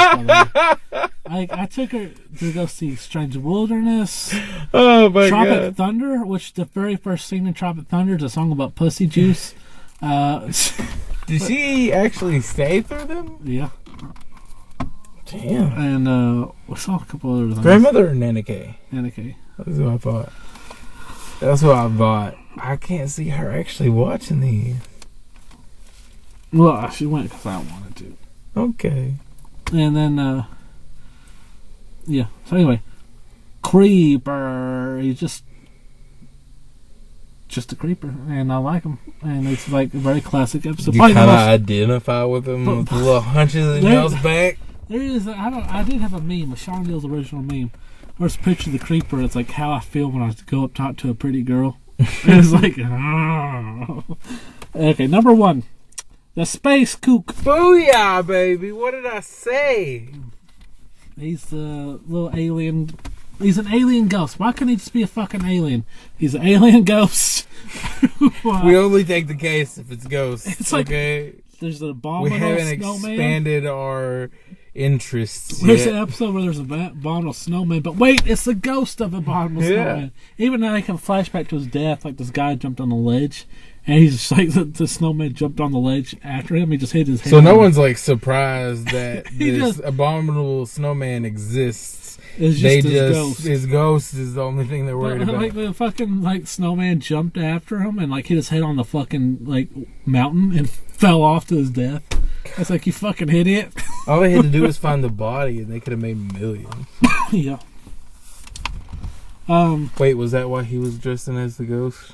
I took her to go see Strange Wilderness. Oh, my God. Tropic Thunder, which the very first scene in Tropic Thunder is a song about pussy juice. Did she actually stay through them? Yeah. Damn. And we saw a couple other things. Grandmother or Nana K? Nana K. That's what I thought. That's what I thought. I can't see her actually watching these. Well, she went because I wanted to. Okay. And then, yeah. So anyway, Creeper. He's just a creeper, and I like him. And it's like a very classic episode. You kind of identify with him with the little hunches in y'all's back. There is. I did have a meme, a Sean Deal's original meme. There's a picture of the creeper. It's like how I feel when I go up talk to a pretty girl. It's like, oh. Okay, number 1. The Space Kook. Booyah, baby. What did I say? He's the little alien. He's an alien ghost. Why couldn't he just be a fucking alien? He's an alien ghost. We only take the case if it's ghosts. It's like, okay? There's an We abominable haven't snowman. expanded our interests There's yet. an episode where there's an abominable snowman, but wait, it's the ghost of abominable snowman. Even though they can flashback to his death, like this guy jumped on the ledge, and he's just like the snowman jumped on the ledge after him. He just hit his head. So no one's like surprised that He this just- abominable snowman exists. It's They just his just ghost. his ghost is the only thing they're worried about. Like the fucking like snowman jumped after him and like hit his head on the fucking like mountain and fell off to his death. It's like, you fucking idiot. All they had to do was find the body, and they could have made millions. Yeah. Wait, was that why he was dressing as the ghost?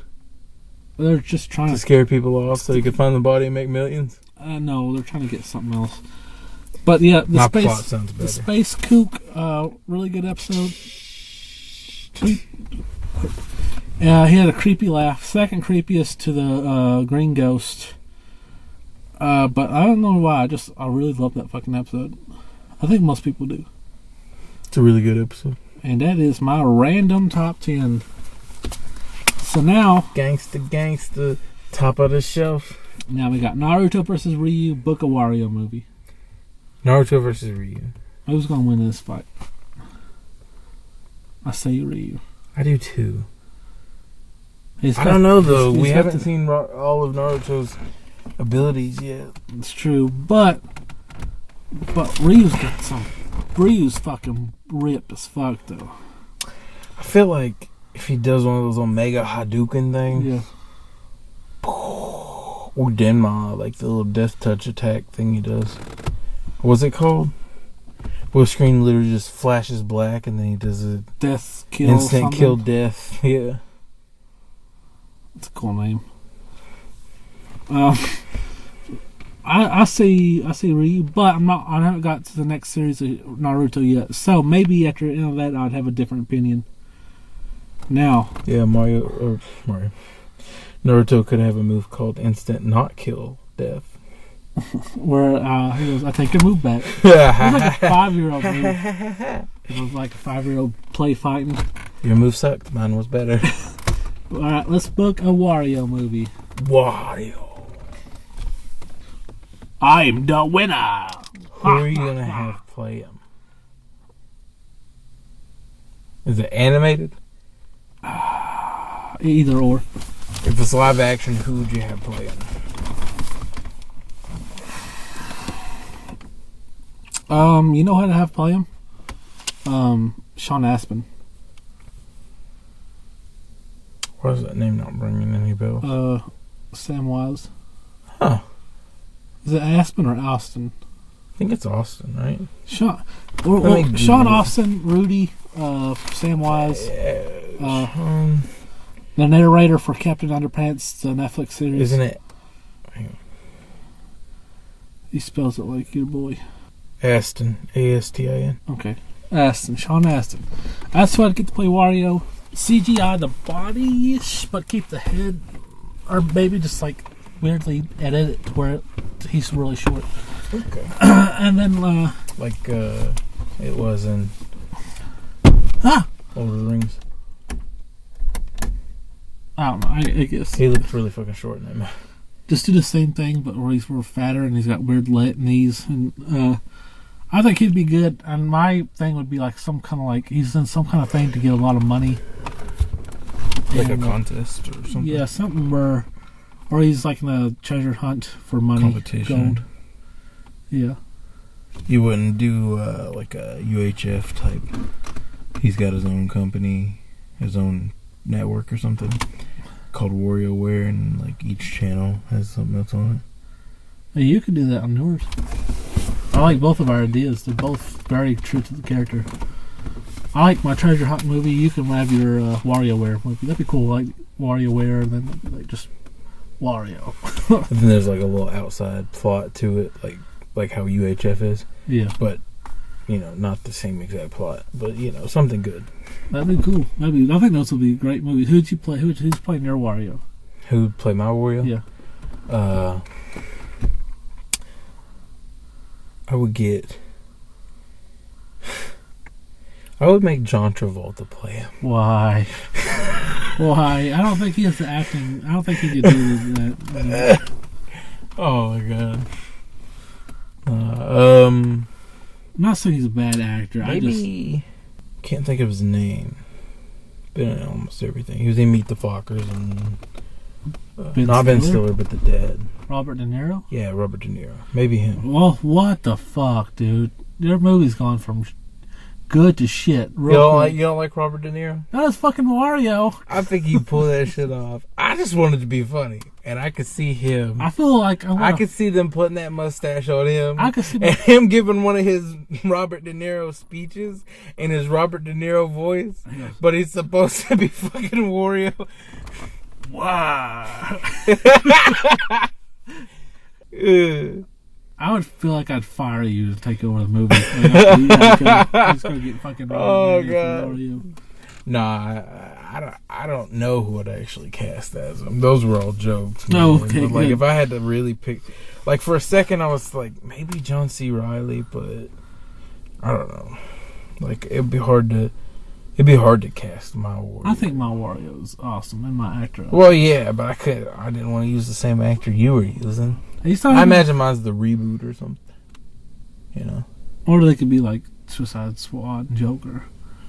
They're just trying To to. scare people off so he could find the body and make millions? No, they're trying to get something else. But yeah, My plot sounds the better. Space Kook, really good episode. He had a creepy laugh. Second creepiest to the Green Ghost. But I don't know why. I really love that fucking episode. I think most people do. It's a really good episode. And that is my random top 10. So now Gangsta, top of the shelf. we got Naruto versus Ryu, Book of Wario movie. Naruto versus Ryu. Who's gonna win this fight? I say Ryu. I do too. He's I don't know though. he's We got haven't the- seen all of Naruto's abilities yet. It's true, but Ryu's got some. Ryu's fucking ripped as fuck though. I feel like if he does one of those Omega Hadouken things, Yeah. or Denma, like the little death touch attack thing he does. What's it called? Where the screen literally just flashes black and then he does a Death kill. instant something. kill death. Yeah. It's a cool name. I see Ryu, but I haven't got to the next series of Naruto yet. So maybe after the end of that, I'd have a different opinion. Now, Yeah, Mario. Naruto could have a move called instant not kill death. where he goes, I take a move back. It was like a 5-year-old move. It was like a 5-year-old play fighting. Your move sucked. Mine was better. All right, let's book a Wario movie. Wario. I'm the winner. Who are you gonna have play him? Is it animated? Either or. If it's live action, who would you have play him? You know how to have play him? Sean Aspen. Why is that name not bringing any bells? Samwise. Huh. Is it Aspen or Austin? I think it's Austin, right? Sean Let me Sean Google it. Austin, Rudy, Samwise, Yeah. the narrator for Captain Underpants, the Netflix series. Isn't it He spells it like your boy. Aston? Astin. Okay. Aston, Sean Aston. That's why I get to play Wario. CGI the body-ish, but keep the head, or maybe just like weirdly edit it to where he's really short. Okay. And then, Like it was in Lord of the Rings. I don't know, I guess. He looked really fucking short in that movie. Just do the same thing, but where he's more fatter and he's got weird knees. And I think he'd be good. And my thing would be like some kind of like, he's in some kind of thing to get a lot of money. Like a And, contest or something. Yeah, something where, or he's like in a treasure hunt for money. Competition. Gold. Yeah. You wouldn't do like a UHF type. He's got his own company, his own network or something called WarioWare, and like each channel has something else on Hey, you could do that on yours. I like both of our ideas. They're both very true to the character. I like my treasure hunt movie. You can have your WarioWare movie. That'd be cool. Like WarioWare, and then like just Wario. it. And then there's like a little outside plot to it, like how UHF is. Yeah. But not the same exact plot, but something good. That'd be cool. I think those would be great movies. Who'd you play? Who's playing your Wario? Who'd play my Wario? Yeah. I would make John Travolta play him. Why? Why? I don't think he has the acting. I don't think he could do that. Oh my god. I'm not saying he's a bad actor. Maybe can't think of his name. Been in almost everything. He was in Meet the Fockers and not Ben Stiller, but the dad. Robert De Niro? Yeah, Robert De Niro. Maybe him. Well, what the fuck, dude? Their movie's gone from good to shit. You don't like Robert De Niro? Not as fucking Wario. I think he pulled that shit off. I just wanted to be funny, and I could see him. I feel like I could see them putting that mustache on him. I could see and him giving one of his Robert De Niro speeches in his Robert De Niro voice, but he's supposed to be fucking Wario. Wow. I would feel like I'd fire you to take over the movie. Just go get fucking Wario. Nah, I don't know who would actually cast as him. Those were all jokes. No, man. okay. But like, if I had to really pick, like for a second, I was like maybe John C. Reilly, but I don't know. Like it'd be hard to cast my Wario. I think my Wario is awesome and my actor. Well, yeah, but I didn't want to use the same actor you were using. I imagine mine's the reboot or something. Or they could be like Suicide Squad and Joker.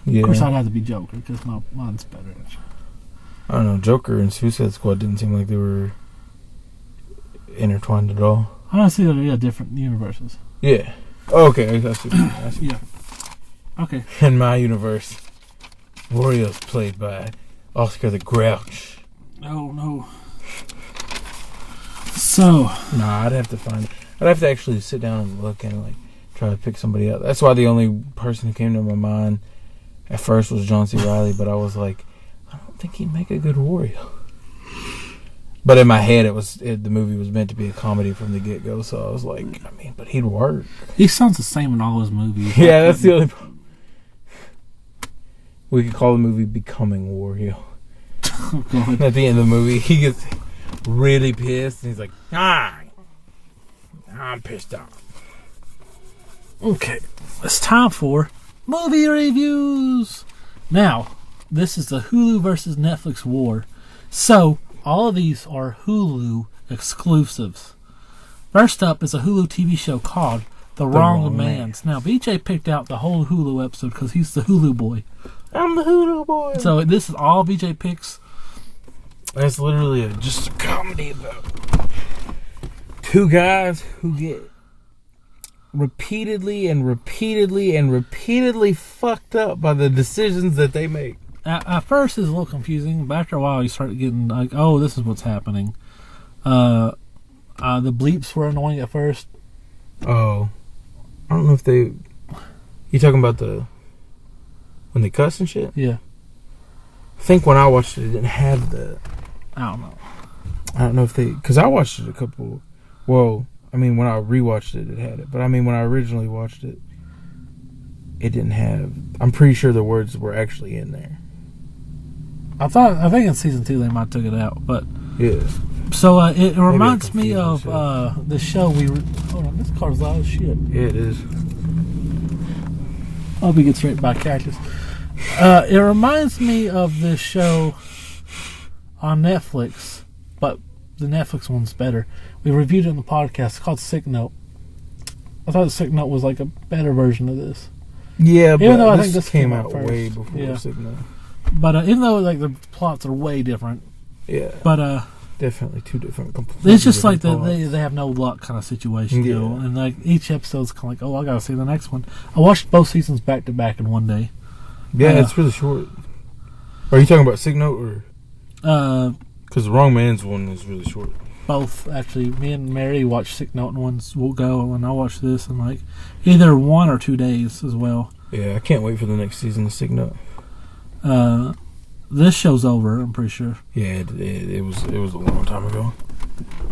Yeah. Of course, I'd have to be Joker because mine's better. I don't know. Joker and Suicide Squad didn't seem like they were intertwined at all. I don't see that they got different universes. Yeah. Oh, okay. I see. Yeah. Okay. In my universe, Wario's played by Oscar the Grouch. Oh, no. So. Nah, I'd have to find it. I'd have to actually sit down and look and like try to pick somebody else. That's why the only person who came to my mind at first was John C. Reilly, but I was like, I don't think he'd make a good Wario. But in my head, the movie was meant to be a comedy from the get-go, so I was like, but he'd work. He sounds the same in all his movies. Yeah, that's the only problem. We could call the movie Becoming Wario. Oh, God. At the end of the movie, he gets really pissed, and he's like, I'm pissed off. Okay, it's time for movie reviews. Now, this is the Hulu versus Netflix war. So, all of these are Hulu exclusives. First up is a Hulu TV show called The Wrong Mans. Now, BJ picked out the whole Hulu episode because he's the Hulu boy. I'm the Hulu boy. So, this is all BJ picks. It's literally just a comedy about two guys who get repeatedly fucked up by the decisions that they make. At first, it's a little confusing, but after a while, you start getting like, oh, this is what's happening. The bleeps were annoying at first. Oh. I don't know if they... You talking about when they cuss and shit? Yeah. I think when I watched it didn't have the... I don't know. I don't know if they... Because I watched it a couple... Well... when I rewatched it, it had it. But when I originally watched it, it didn't have... I'm pretty sure the words were actually in there. I think in season 2 they might have took it out, but... Yeah. So, it reminds me of the show hold on, this car's loud as shit. Yeah, it is. I'll be gets right by cactus. It reminds me of this show on Netflix, but the Netflix one's better. We reviewed it in the podcast. It's called Sick Note. I thought Sick Note was like a better version of this. Yeah, even though I think this came out first. way before Sick Note. But even though like the plots are way different. Yeah. But definitely two different. Completely it's just like they they have no luck kind of situation, you know. And like each episode's kind of like, oh, I gotta see the next one. I watched both seasons back to back in one day. Yeah, it's really short. Are you talking about Sick Note or? Because the Wrong Man's one is really short. Both, actually. Me and Mary watched Sick Note, and ones will go, and I watched this in like either 1 or 2 days as well. Yeah, I can't wait for the next season of Sick Note. This show's over, I'm pretty sure. Yeah, it was a long time ago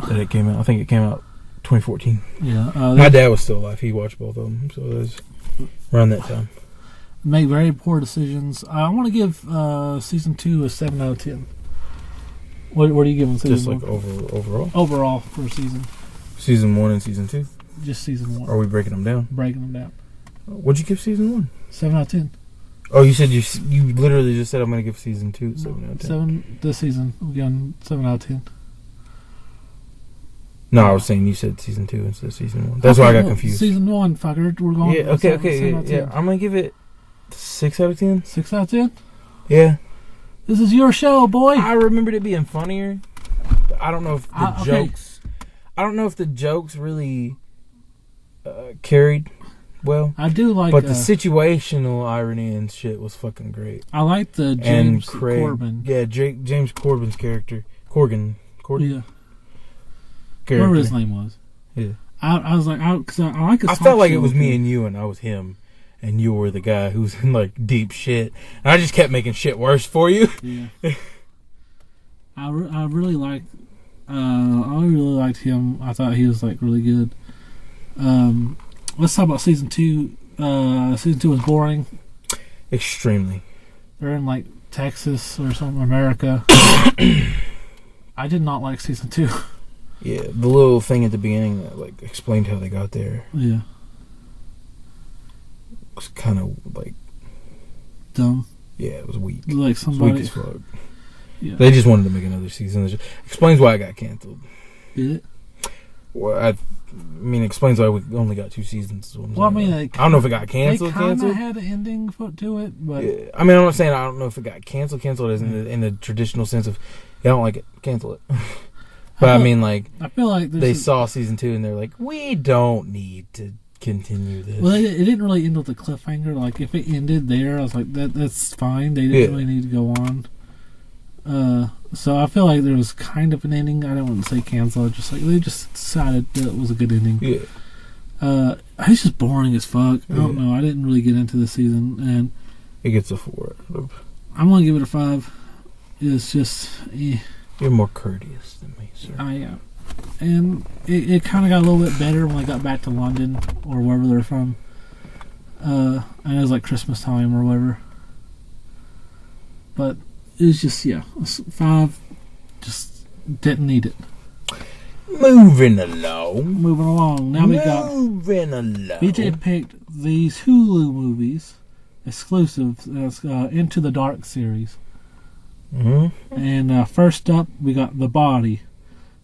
that it came out. I think it came out 2014. Yeah. My dad was still alive. He watched both of them, so Around that time. Make very poor decisions. I want to give season 2 a 7 out of 10. What are you giving season Just like 1? overall? Overall for season. Season 1 and season 2? Just season 1. Are we breaking them down? Breaking them down. What'd you give season 1? 7 out of 10. Oh, you said you literally just said I'm going to give season 2 7 out of 10. 7 this season. We're going 7 out of 10. No, I was saying you said season 2 instead of season 1. That's why I got confused. Season 1, fucker. We're going. Yeah, okay. I'm going to give it 6 out of 10. 6 out of 10? Yeah. This is your show, boy. I remembered it being funnier. I don't know if the jokes. I don't know if the jokes really carried well. I do like, but the situational irony and shit was fucking great. I like the James Corbin. Yeah, James Corbin's character, Corgan. Yeah. Character. Whatever his name was. Yeah. I was like, because I like. I felt like it was me and you, and I was him. And you were the guy who's in like deep shit. And I just kept making shit worse for you. Yeah. I really liked. I really liked him. I thought he was like really good. Let's talk about season 2. Season 2 was boring. Extremely. They're in like Texas or something, America. I did not like season 2. Yeah, the little thing at the beginning that like explained how they got there. Yeah. Was kind of like dumb. Yeah, it was weak. Like somebody. It was weak as fuck. Yeah. They just wanted to make another season. It explains why it got canceled. Did it? Well, I mean, it explains why we only got 2 seasons. Well, I mean, I don't know if it got canceled. They kind of had an ending to it, but yeah. I mean, I'm not saying I don't know if it got canceled. Canceled as in the traditional sense of, yeah, I don't like it, cancel it. But I mean, like, I feel like they saw season 2 and they're like, we don't need to continue this. Well, it didn't really end with a cliffhanger. Like, if it ended there, I was like, that's fine. They didn't really need to go on. So I feel like there was kind of an ending. I don't want to say cancel. Just like they just decided that it was a good ending. Yeah. It's just boring as fuck. I don't know. I didn't really get into the season, and it gets a 4. I'm gonna give it a 5. It's just you're more courteous than me, sir. I am. And it kind of got a little bit better when I got back to London or wherever they're from. And it was like Christmas time or whatever. But it was just, 5. Just didn't need it. Moving along. Now we got. Moving along. BJ picked these Hulu movies, exclusive, Into the Dark series. Mm-hmm. And first up, we got The Body.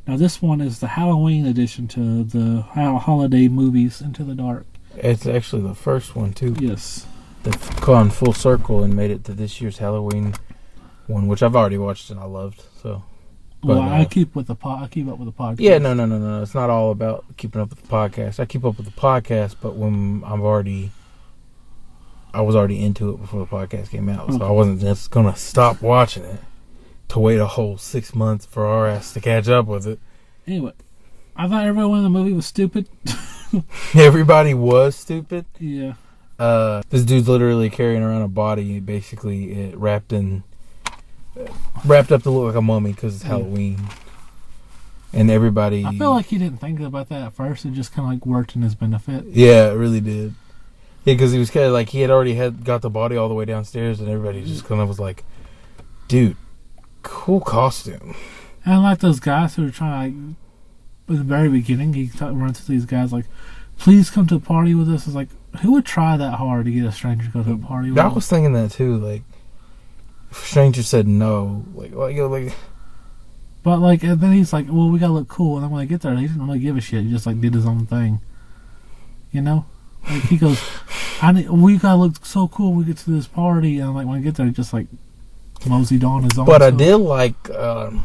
Now, this one is the Halloween edition to the holiday movies Into the Dark. It's actually the first one, too. Yes. They've gone full circle and made it to this year's Halloween one, which I've already watched and I loved. So, well, I keep up with the podcast. Yeah, no. It's not all about keeping up with the podcast. I keep up with the podcast, but when I was already into it before the podcast came out, so I wasn't just gonna stop watching it to wait a whole 6 months for our ass to catch up with it. Anyway, I thought everyone in the movie was stupid. Everybody was stupid. Yeah. This dude's literally carrying around a body, basically wrapped up to look like a mummy because it's Halloween. And everybody... I feel like he didn't think about that at first. It just kind of like worked in his benefit. Yeah, it really did. Yeah, because he was kind of like, he had already got the body all the way downstairs and everybody just kind of was like, dude, cool costume. And like those guys who were trying to, at the very beginning, he runs to these guys like, please come to a party with us. It's like, who would try that hard to get a stranger to go to a party with us? I was thinking that too, like, if a stranger said no, like. But like, and then he's like, well, we gotta look cool. And then when I get there, he didn't really give a shit. He just like did his own thing. You know? Like, he goes, we gotta look so cool when we get to this party. And like, when I get there, he just like moseyed on his own. But I did like the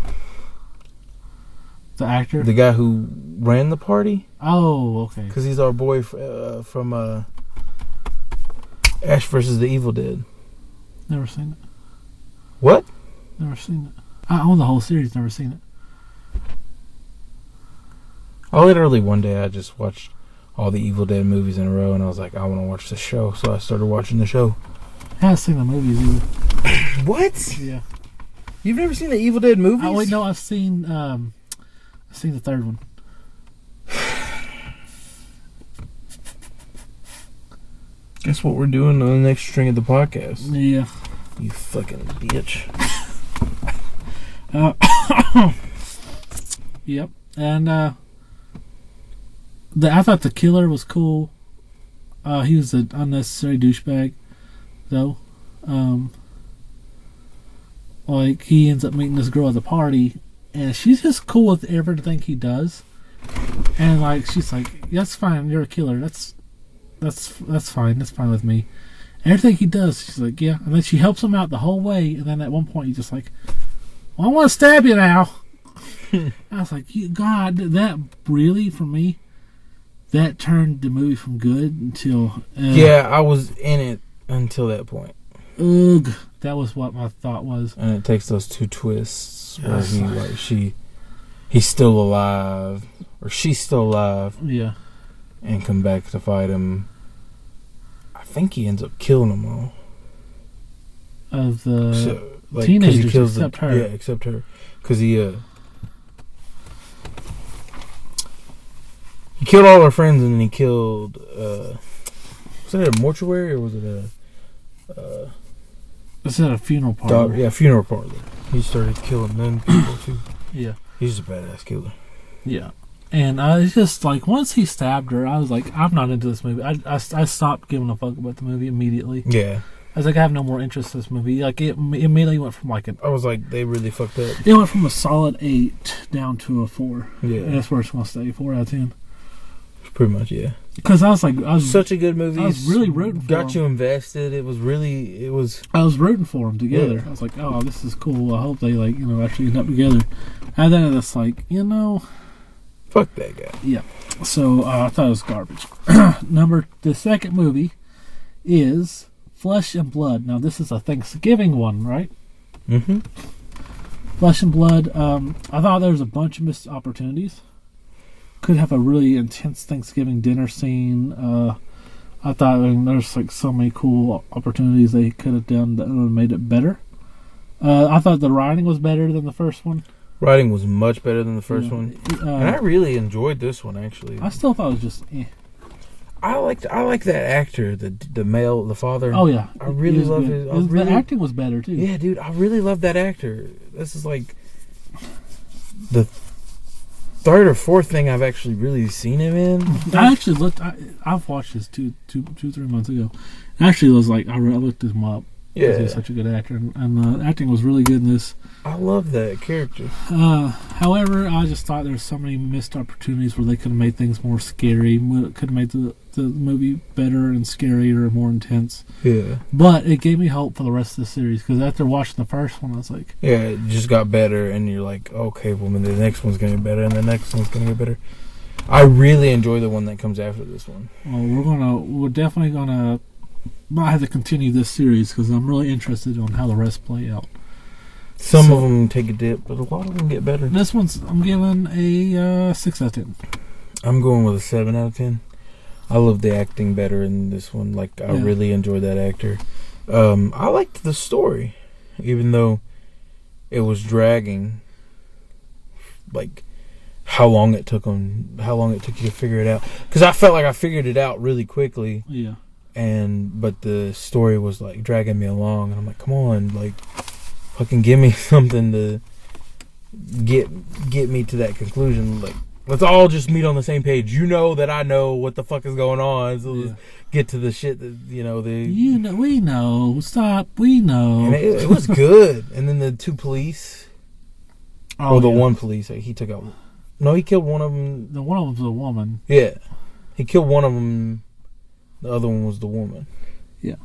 actor, the guy who ran the party. Oh, okay. Because he's our boy from Ash versus the Evil Dead. Never seen it. What? Never seen it. I own the whole series. Never seen it. I literally one day I just watched all the Evil Dead movies in a row, and I was like, I want to watch the show, so I started watching the show. I haven't seen the movies either. What? Yeah. You've never seen the Evil Dead movies? Oh wait, no, I've seen the third one. That's what we're doing on the next string of the podcast. Yeah. You fucking bitch. Yep. And I thought the killer was cool. He was an unnecessary douchebag, though. Like, he ends up meeting this girl at the party, and she's just cool with everything he does. And like, she's like, "That's fine. You're a killer. That's fine. That's fine with me." And everything he does, she's like, "Yeah." And then she helps him out the whole way. And then at one point, he's just like, "Well, I want to stab you now." I was like, God, that really, for me, that turned the movie from good until... yeah, I was in it until that point. Ugh. That was what my thought was. And it takes those two twists where he's still alive, or she's still alive. Yeah. And come back to fight him. I think he ends up killing them all. Of the teenagers, except her. Yeah, except her. Because he killed all her friends, and then he killed... was it a mortuary, or was it a... was it a funeral parlor? Yeah, funeral parlor. He started killing them people, too. Yeah. He's a badass killer. Yeah. And it's just like, once he stabbed her, I was like, I'm not into this movie. I stopped giving a fuck about the movie immediately. Yeah. I was like, I have no more interest in this movie. Like, it immediately went from like I was like, they really fucked up. It went from a solid 8 down to a 4. Yeah. And that's where it's going to stay, 4 out of 10. Pretty much, yeah. Because I was such a good movie. I was really rooting for Got him. you invested. I was rooting for them together. Yeah. I was like, oh, this is cool. I hope they actually end up together. And then it's like, fuck that guy. Yeah. So I thought it was garbage. The second movie is Flesh and Blood. Now this is a Thanksgiving one, right? Mm-hmm. Flesh and Blood. I thought there was a bunch of missed opportunities. Could have a really intense Thanksgiving dinner scene. I thought there's like so many cool opportunities they could have done that would have made it better. I thought the writing was better than the first one. Writing was much better than the first one, and I really enjoyed this one actually. I still thought it was just. I like that actor, the male, the father. Oh yeah, I really love his. The acting was better too. Yeah, dude, I really love that actor. This is like the third or fourth thing I've actually really seen him in. I actually looked. I've watched this 3 months ago. I actually was like, I looked him up. Yeah, he's such a good actor, and the acting was really good in this. I love that character. However, I just thought there were so many missed opportunities where they could have made things more scary. Could have made the movie better and scarier, more intense. Yeah. But it gave me hope for the rest of the series, because after watching the first one, I was like... Yeah, it just got better, and you're like, okay, well, the next one's going to get better, and the next one's going to get better. I really enjoy the one that comes after this one. Well, we're definitely going to... might have to continue this series, because I'm really interested on how the rest play out. Some of them take a dip, but a lot of them get better. This one's, I'm giving a 6 out of 10. I'm going with a 7 out of 10. I love the acting better in this one. Like, I really enjoyed that actor. I liked the story, even though it was dragging. Like, how long it took you to figure it out. Because I felt like I figured it out really quickly. Yeah. But the story was like dragging me along, and I'm like, come on, like, fucking give me something to get me to that conclusion. Like, let's all just meet on the same page. You know that I know what the fuck is going on, so let's get to the shit that we know. Stop, we know. And it was good. And then the 2 police, one police, he took out. No, he killed one of them. The one of them's a woman. Yeah, he killed one of them. The other one was the woman. Yeah,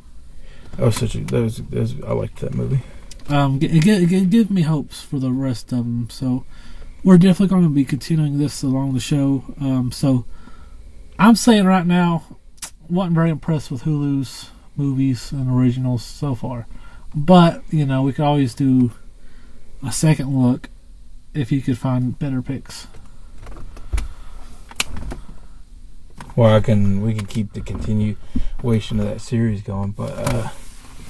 I liked that movie. It gives me hopes for the rest of them. So we're definitely going to be continuing this along the show. So I'm saying right now, wasn't very impressed with Hulu's movies and originals so far. But we could always do a second look if you could find better picks. Well, we can keep the continuation of that series going, but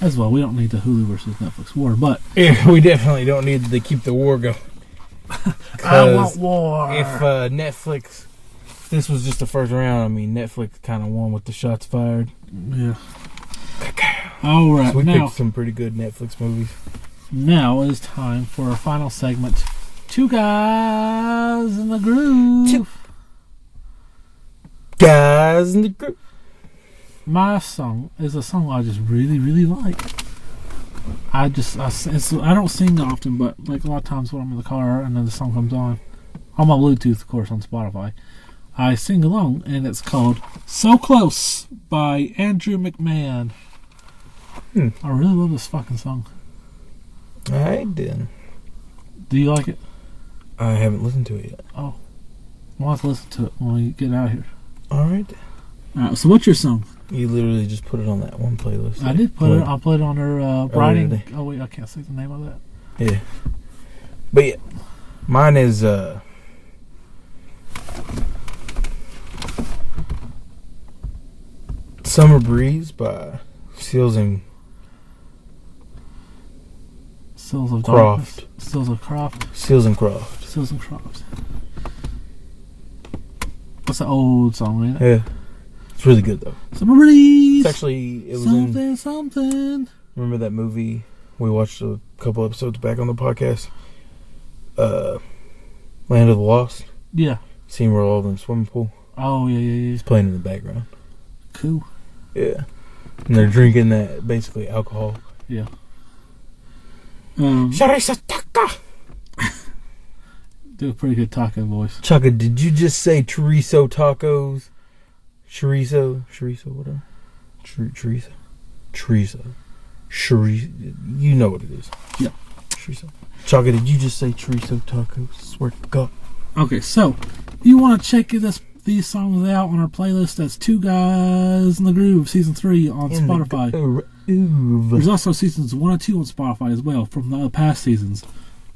as well, we don't need the Hulu versus Netflix war, but yeah, we definitely don't need to keep the war going. I want war. If Netflix if this was just the first round, I mean, Netflix kind of won with the shots fired. Yeah. All right. So we now, picked some pretty good Netflix movies. Now it is time for our final segment. Two Guys in the Groove. Two Guys in the Groove. My song is a song I just really, really like. I don't sing often, but like a lot of times when I'm in the car and then the song comes on my Bluetooth, of course, on Spotify, I sing along, and it's called "So Close" by Andrew McMahon. I really love this fucking song. I did. Do you like it? I haven't listened to it yet. Oh, we'll have to listen to it when we get out of here. All right. So what's your song? You literally just put it on that one playlist. I did put it. I put it on her writing. Really? Oh wait, I can't say the name of that. Yeah. But yeah, mine is "Summer Breeze" by Seals and Croft. Seals and Croft. What's the old song, ain't it? Yeah. It's really good though. Summer Breeze. It's actually, it was something. Remember that movie we watched a couple episodes back on the podcast? Land of the Lost? Yeah. Scene where all of them in the swimming pool. Oh, yeah. It's playing in the background. Cool. Yeah. And they're drinking that, basically, alcohol. Yeah. Chorizo taco! Do a pretty good taco voice. Chaka, did you just say chorizo tacos? Chorizo, whatever. Chorizo. You know what it is. Yeah. Chorizo. Chaka, did you just say chorizo tacos? Swear to God. Okay, so you want to check these songs out on our playlist? That's Two Guys in the Groove, Season 3 on Spotify. There's also Seasons 1 and 2 on Spotify as well from the past seasons.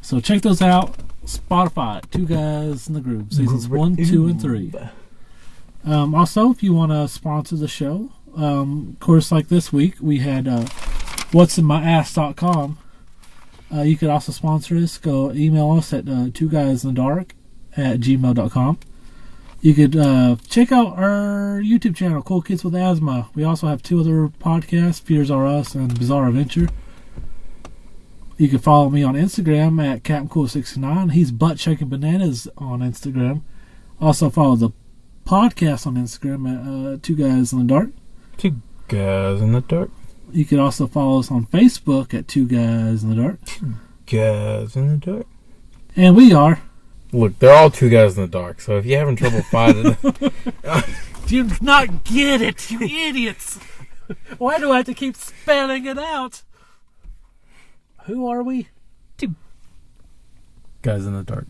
So check those out. Spotify, Two Guys in the Groove, Seasons 1, 2, and 3. Also, if you want to sponsor the show, of course, like this week, we had what'sinmyass.com. You could also sponsor us. Go email us at twoguysinthedark@gmail.com. You could check out our YouTube channel, Cool Kids with Asthma. We also have 2 other podcasts, Fears Are Us and Bizarre Adventure. You can follow me on Instagram at CaptainCool69. He's Butt Shaking Bananas on Instagram. Also follow the podcast on Instagram at Two Guys in the Dark. Two Guys in the Dark. You can also follow us on Facebook at Two Guys in the Dark. Two Guys in the Dark. And we are... Look, they're all Two Guys in the Dark, so if you're having trouble finding them... Do you not get it, you idiots? Why do I have to keep spelling it out? Who are we? Two Guys in the Dark.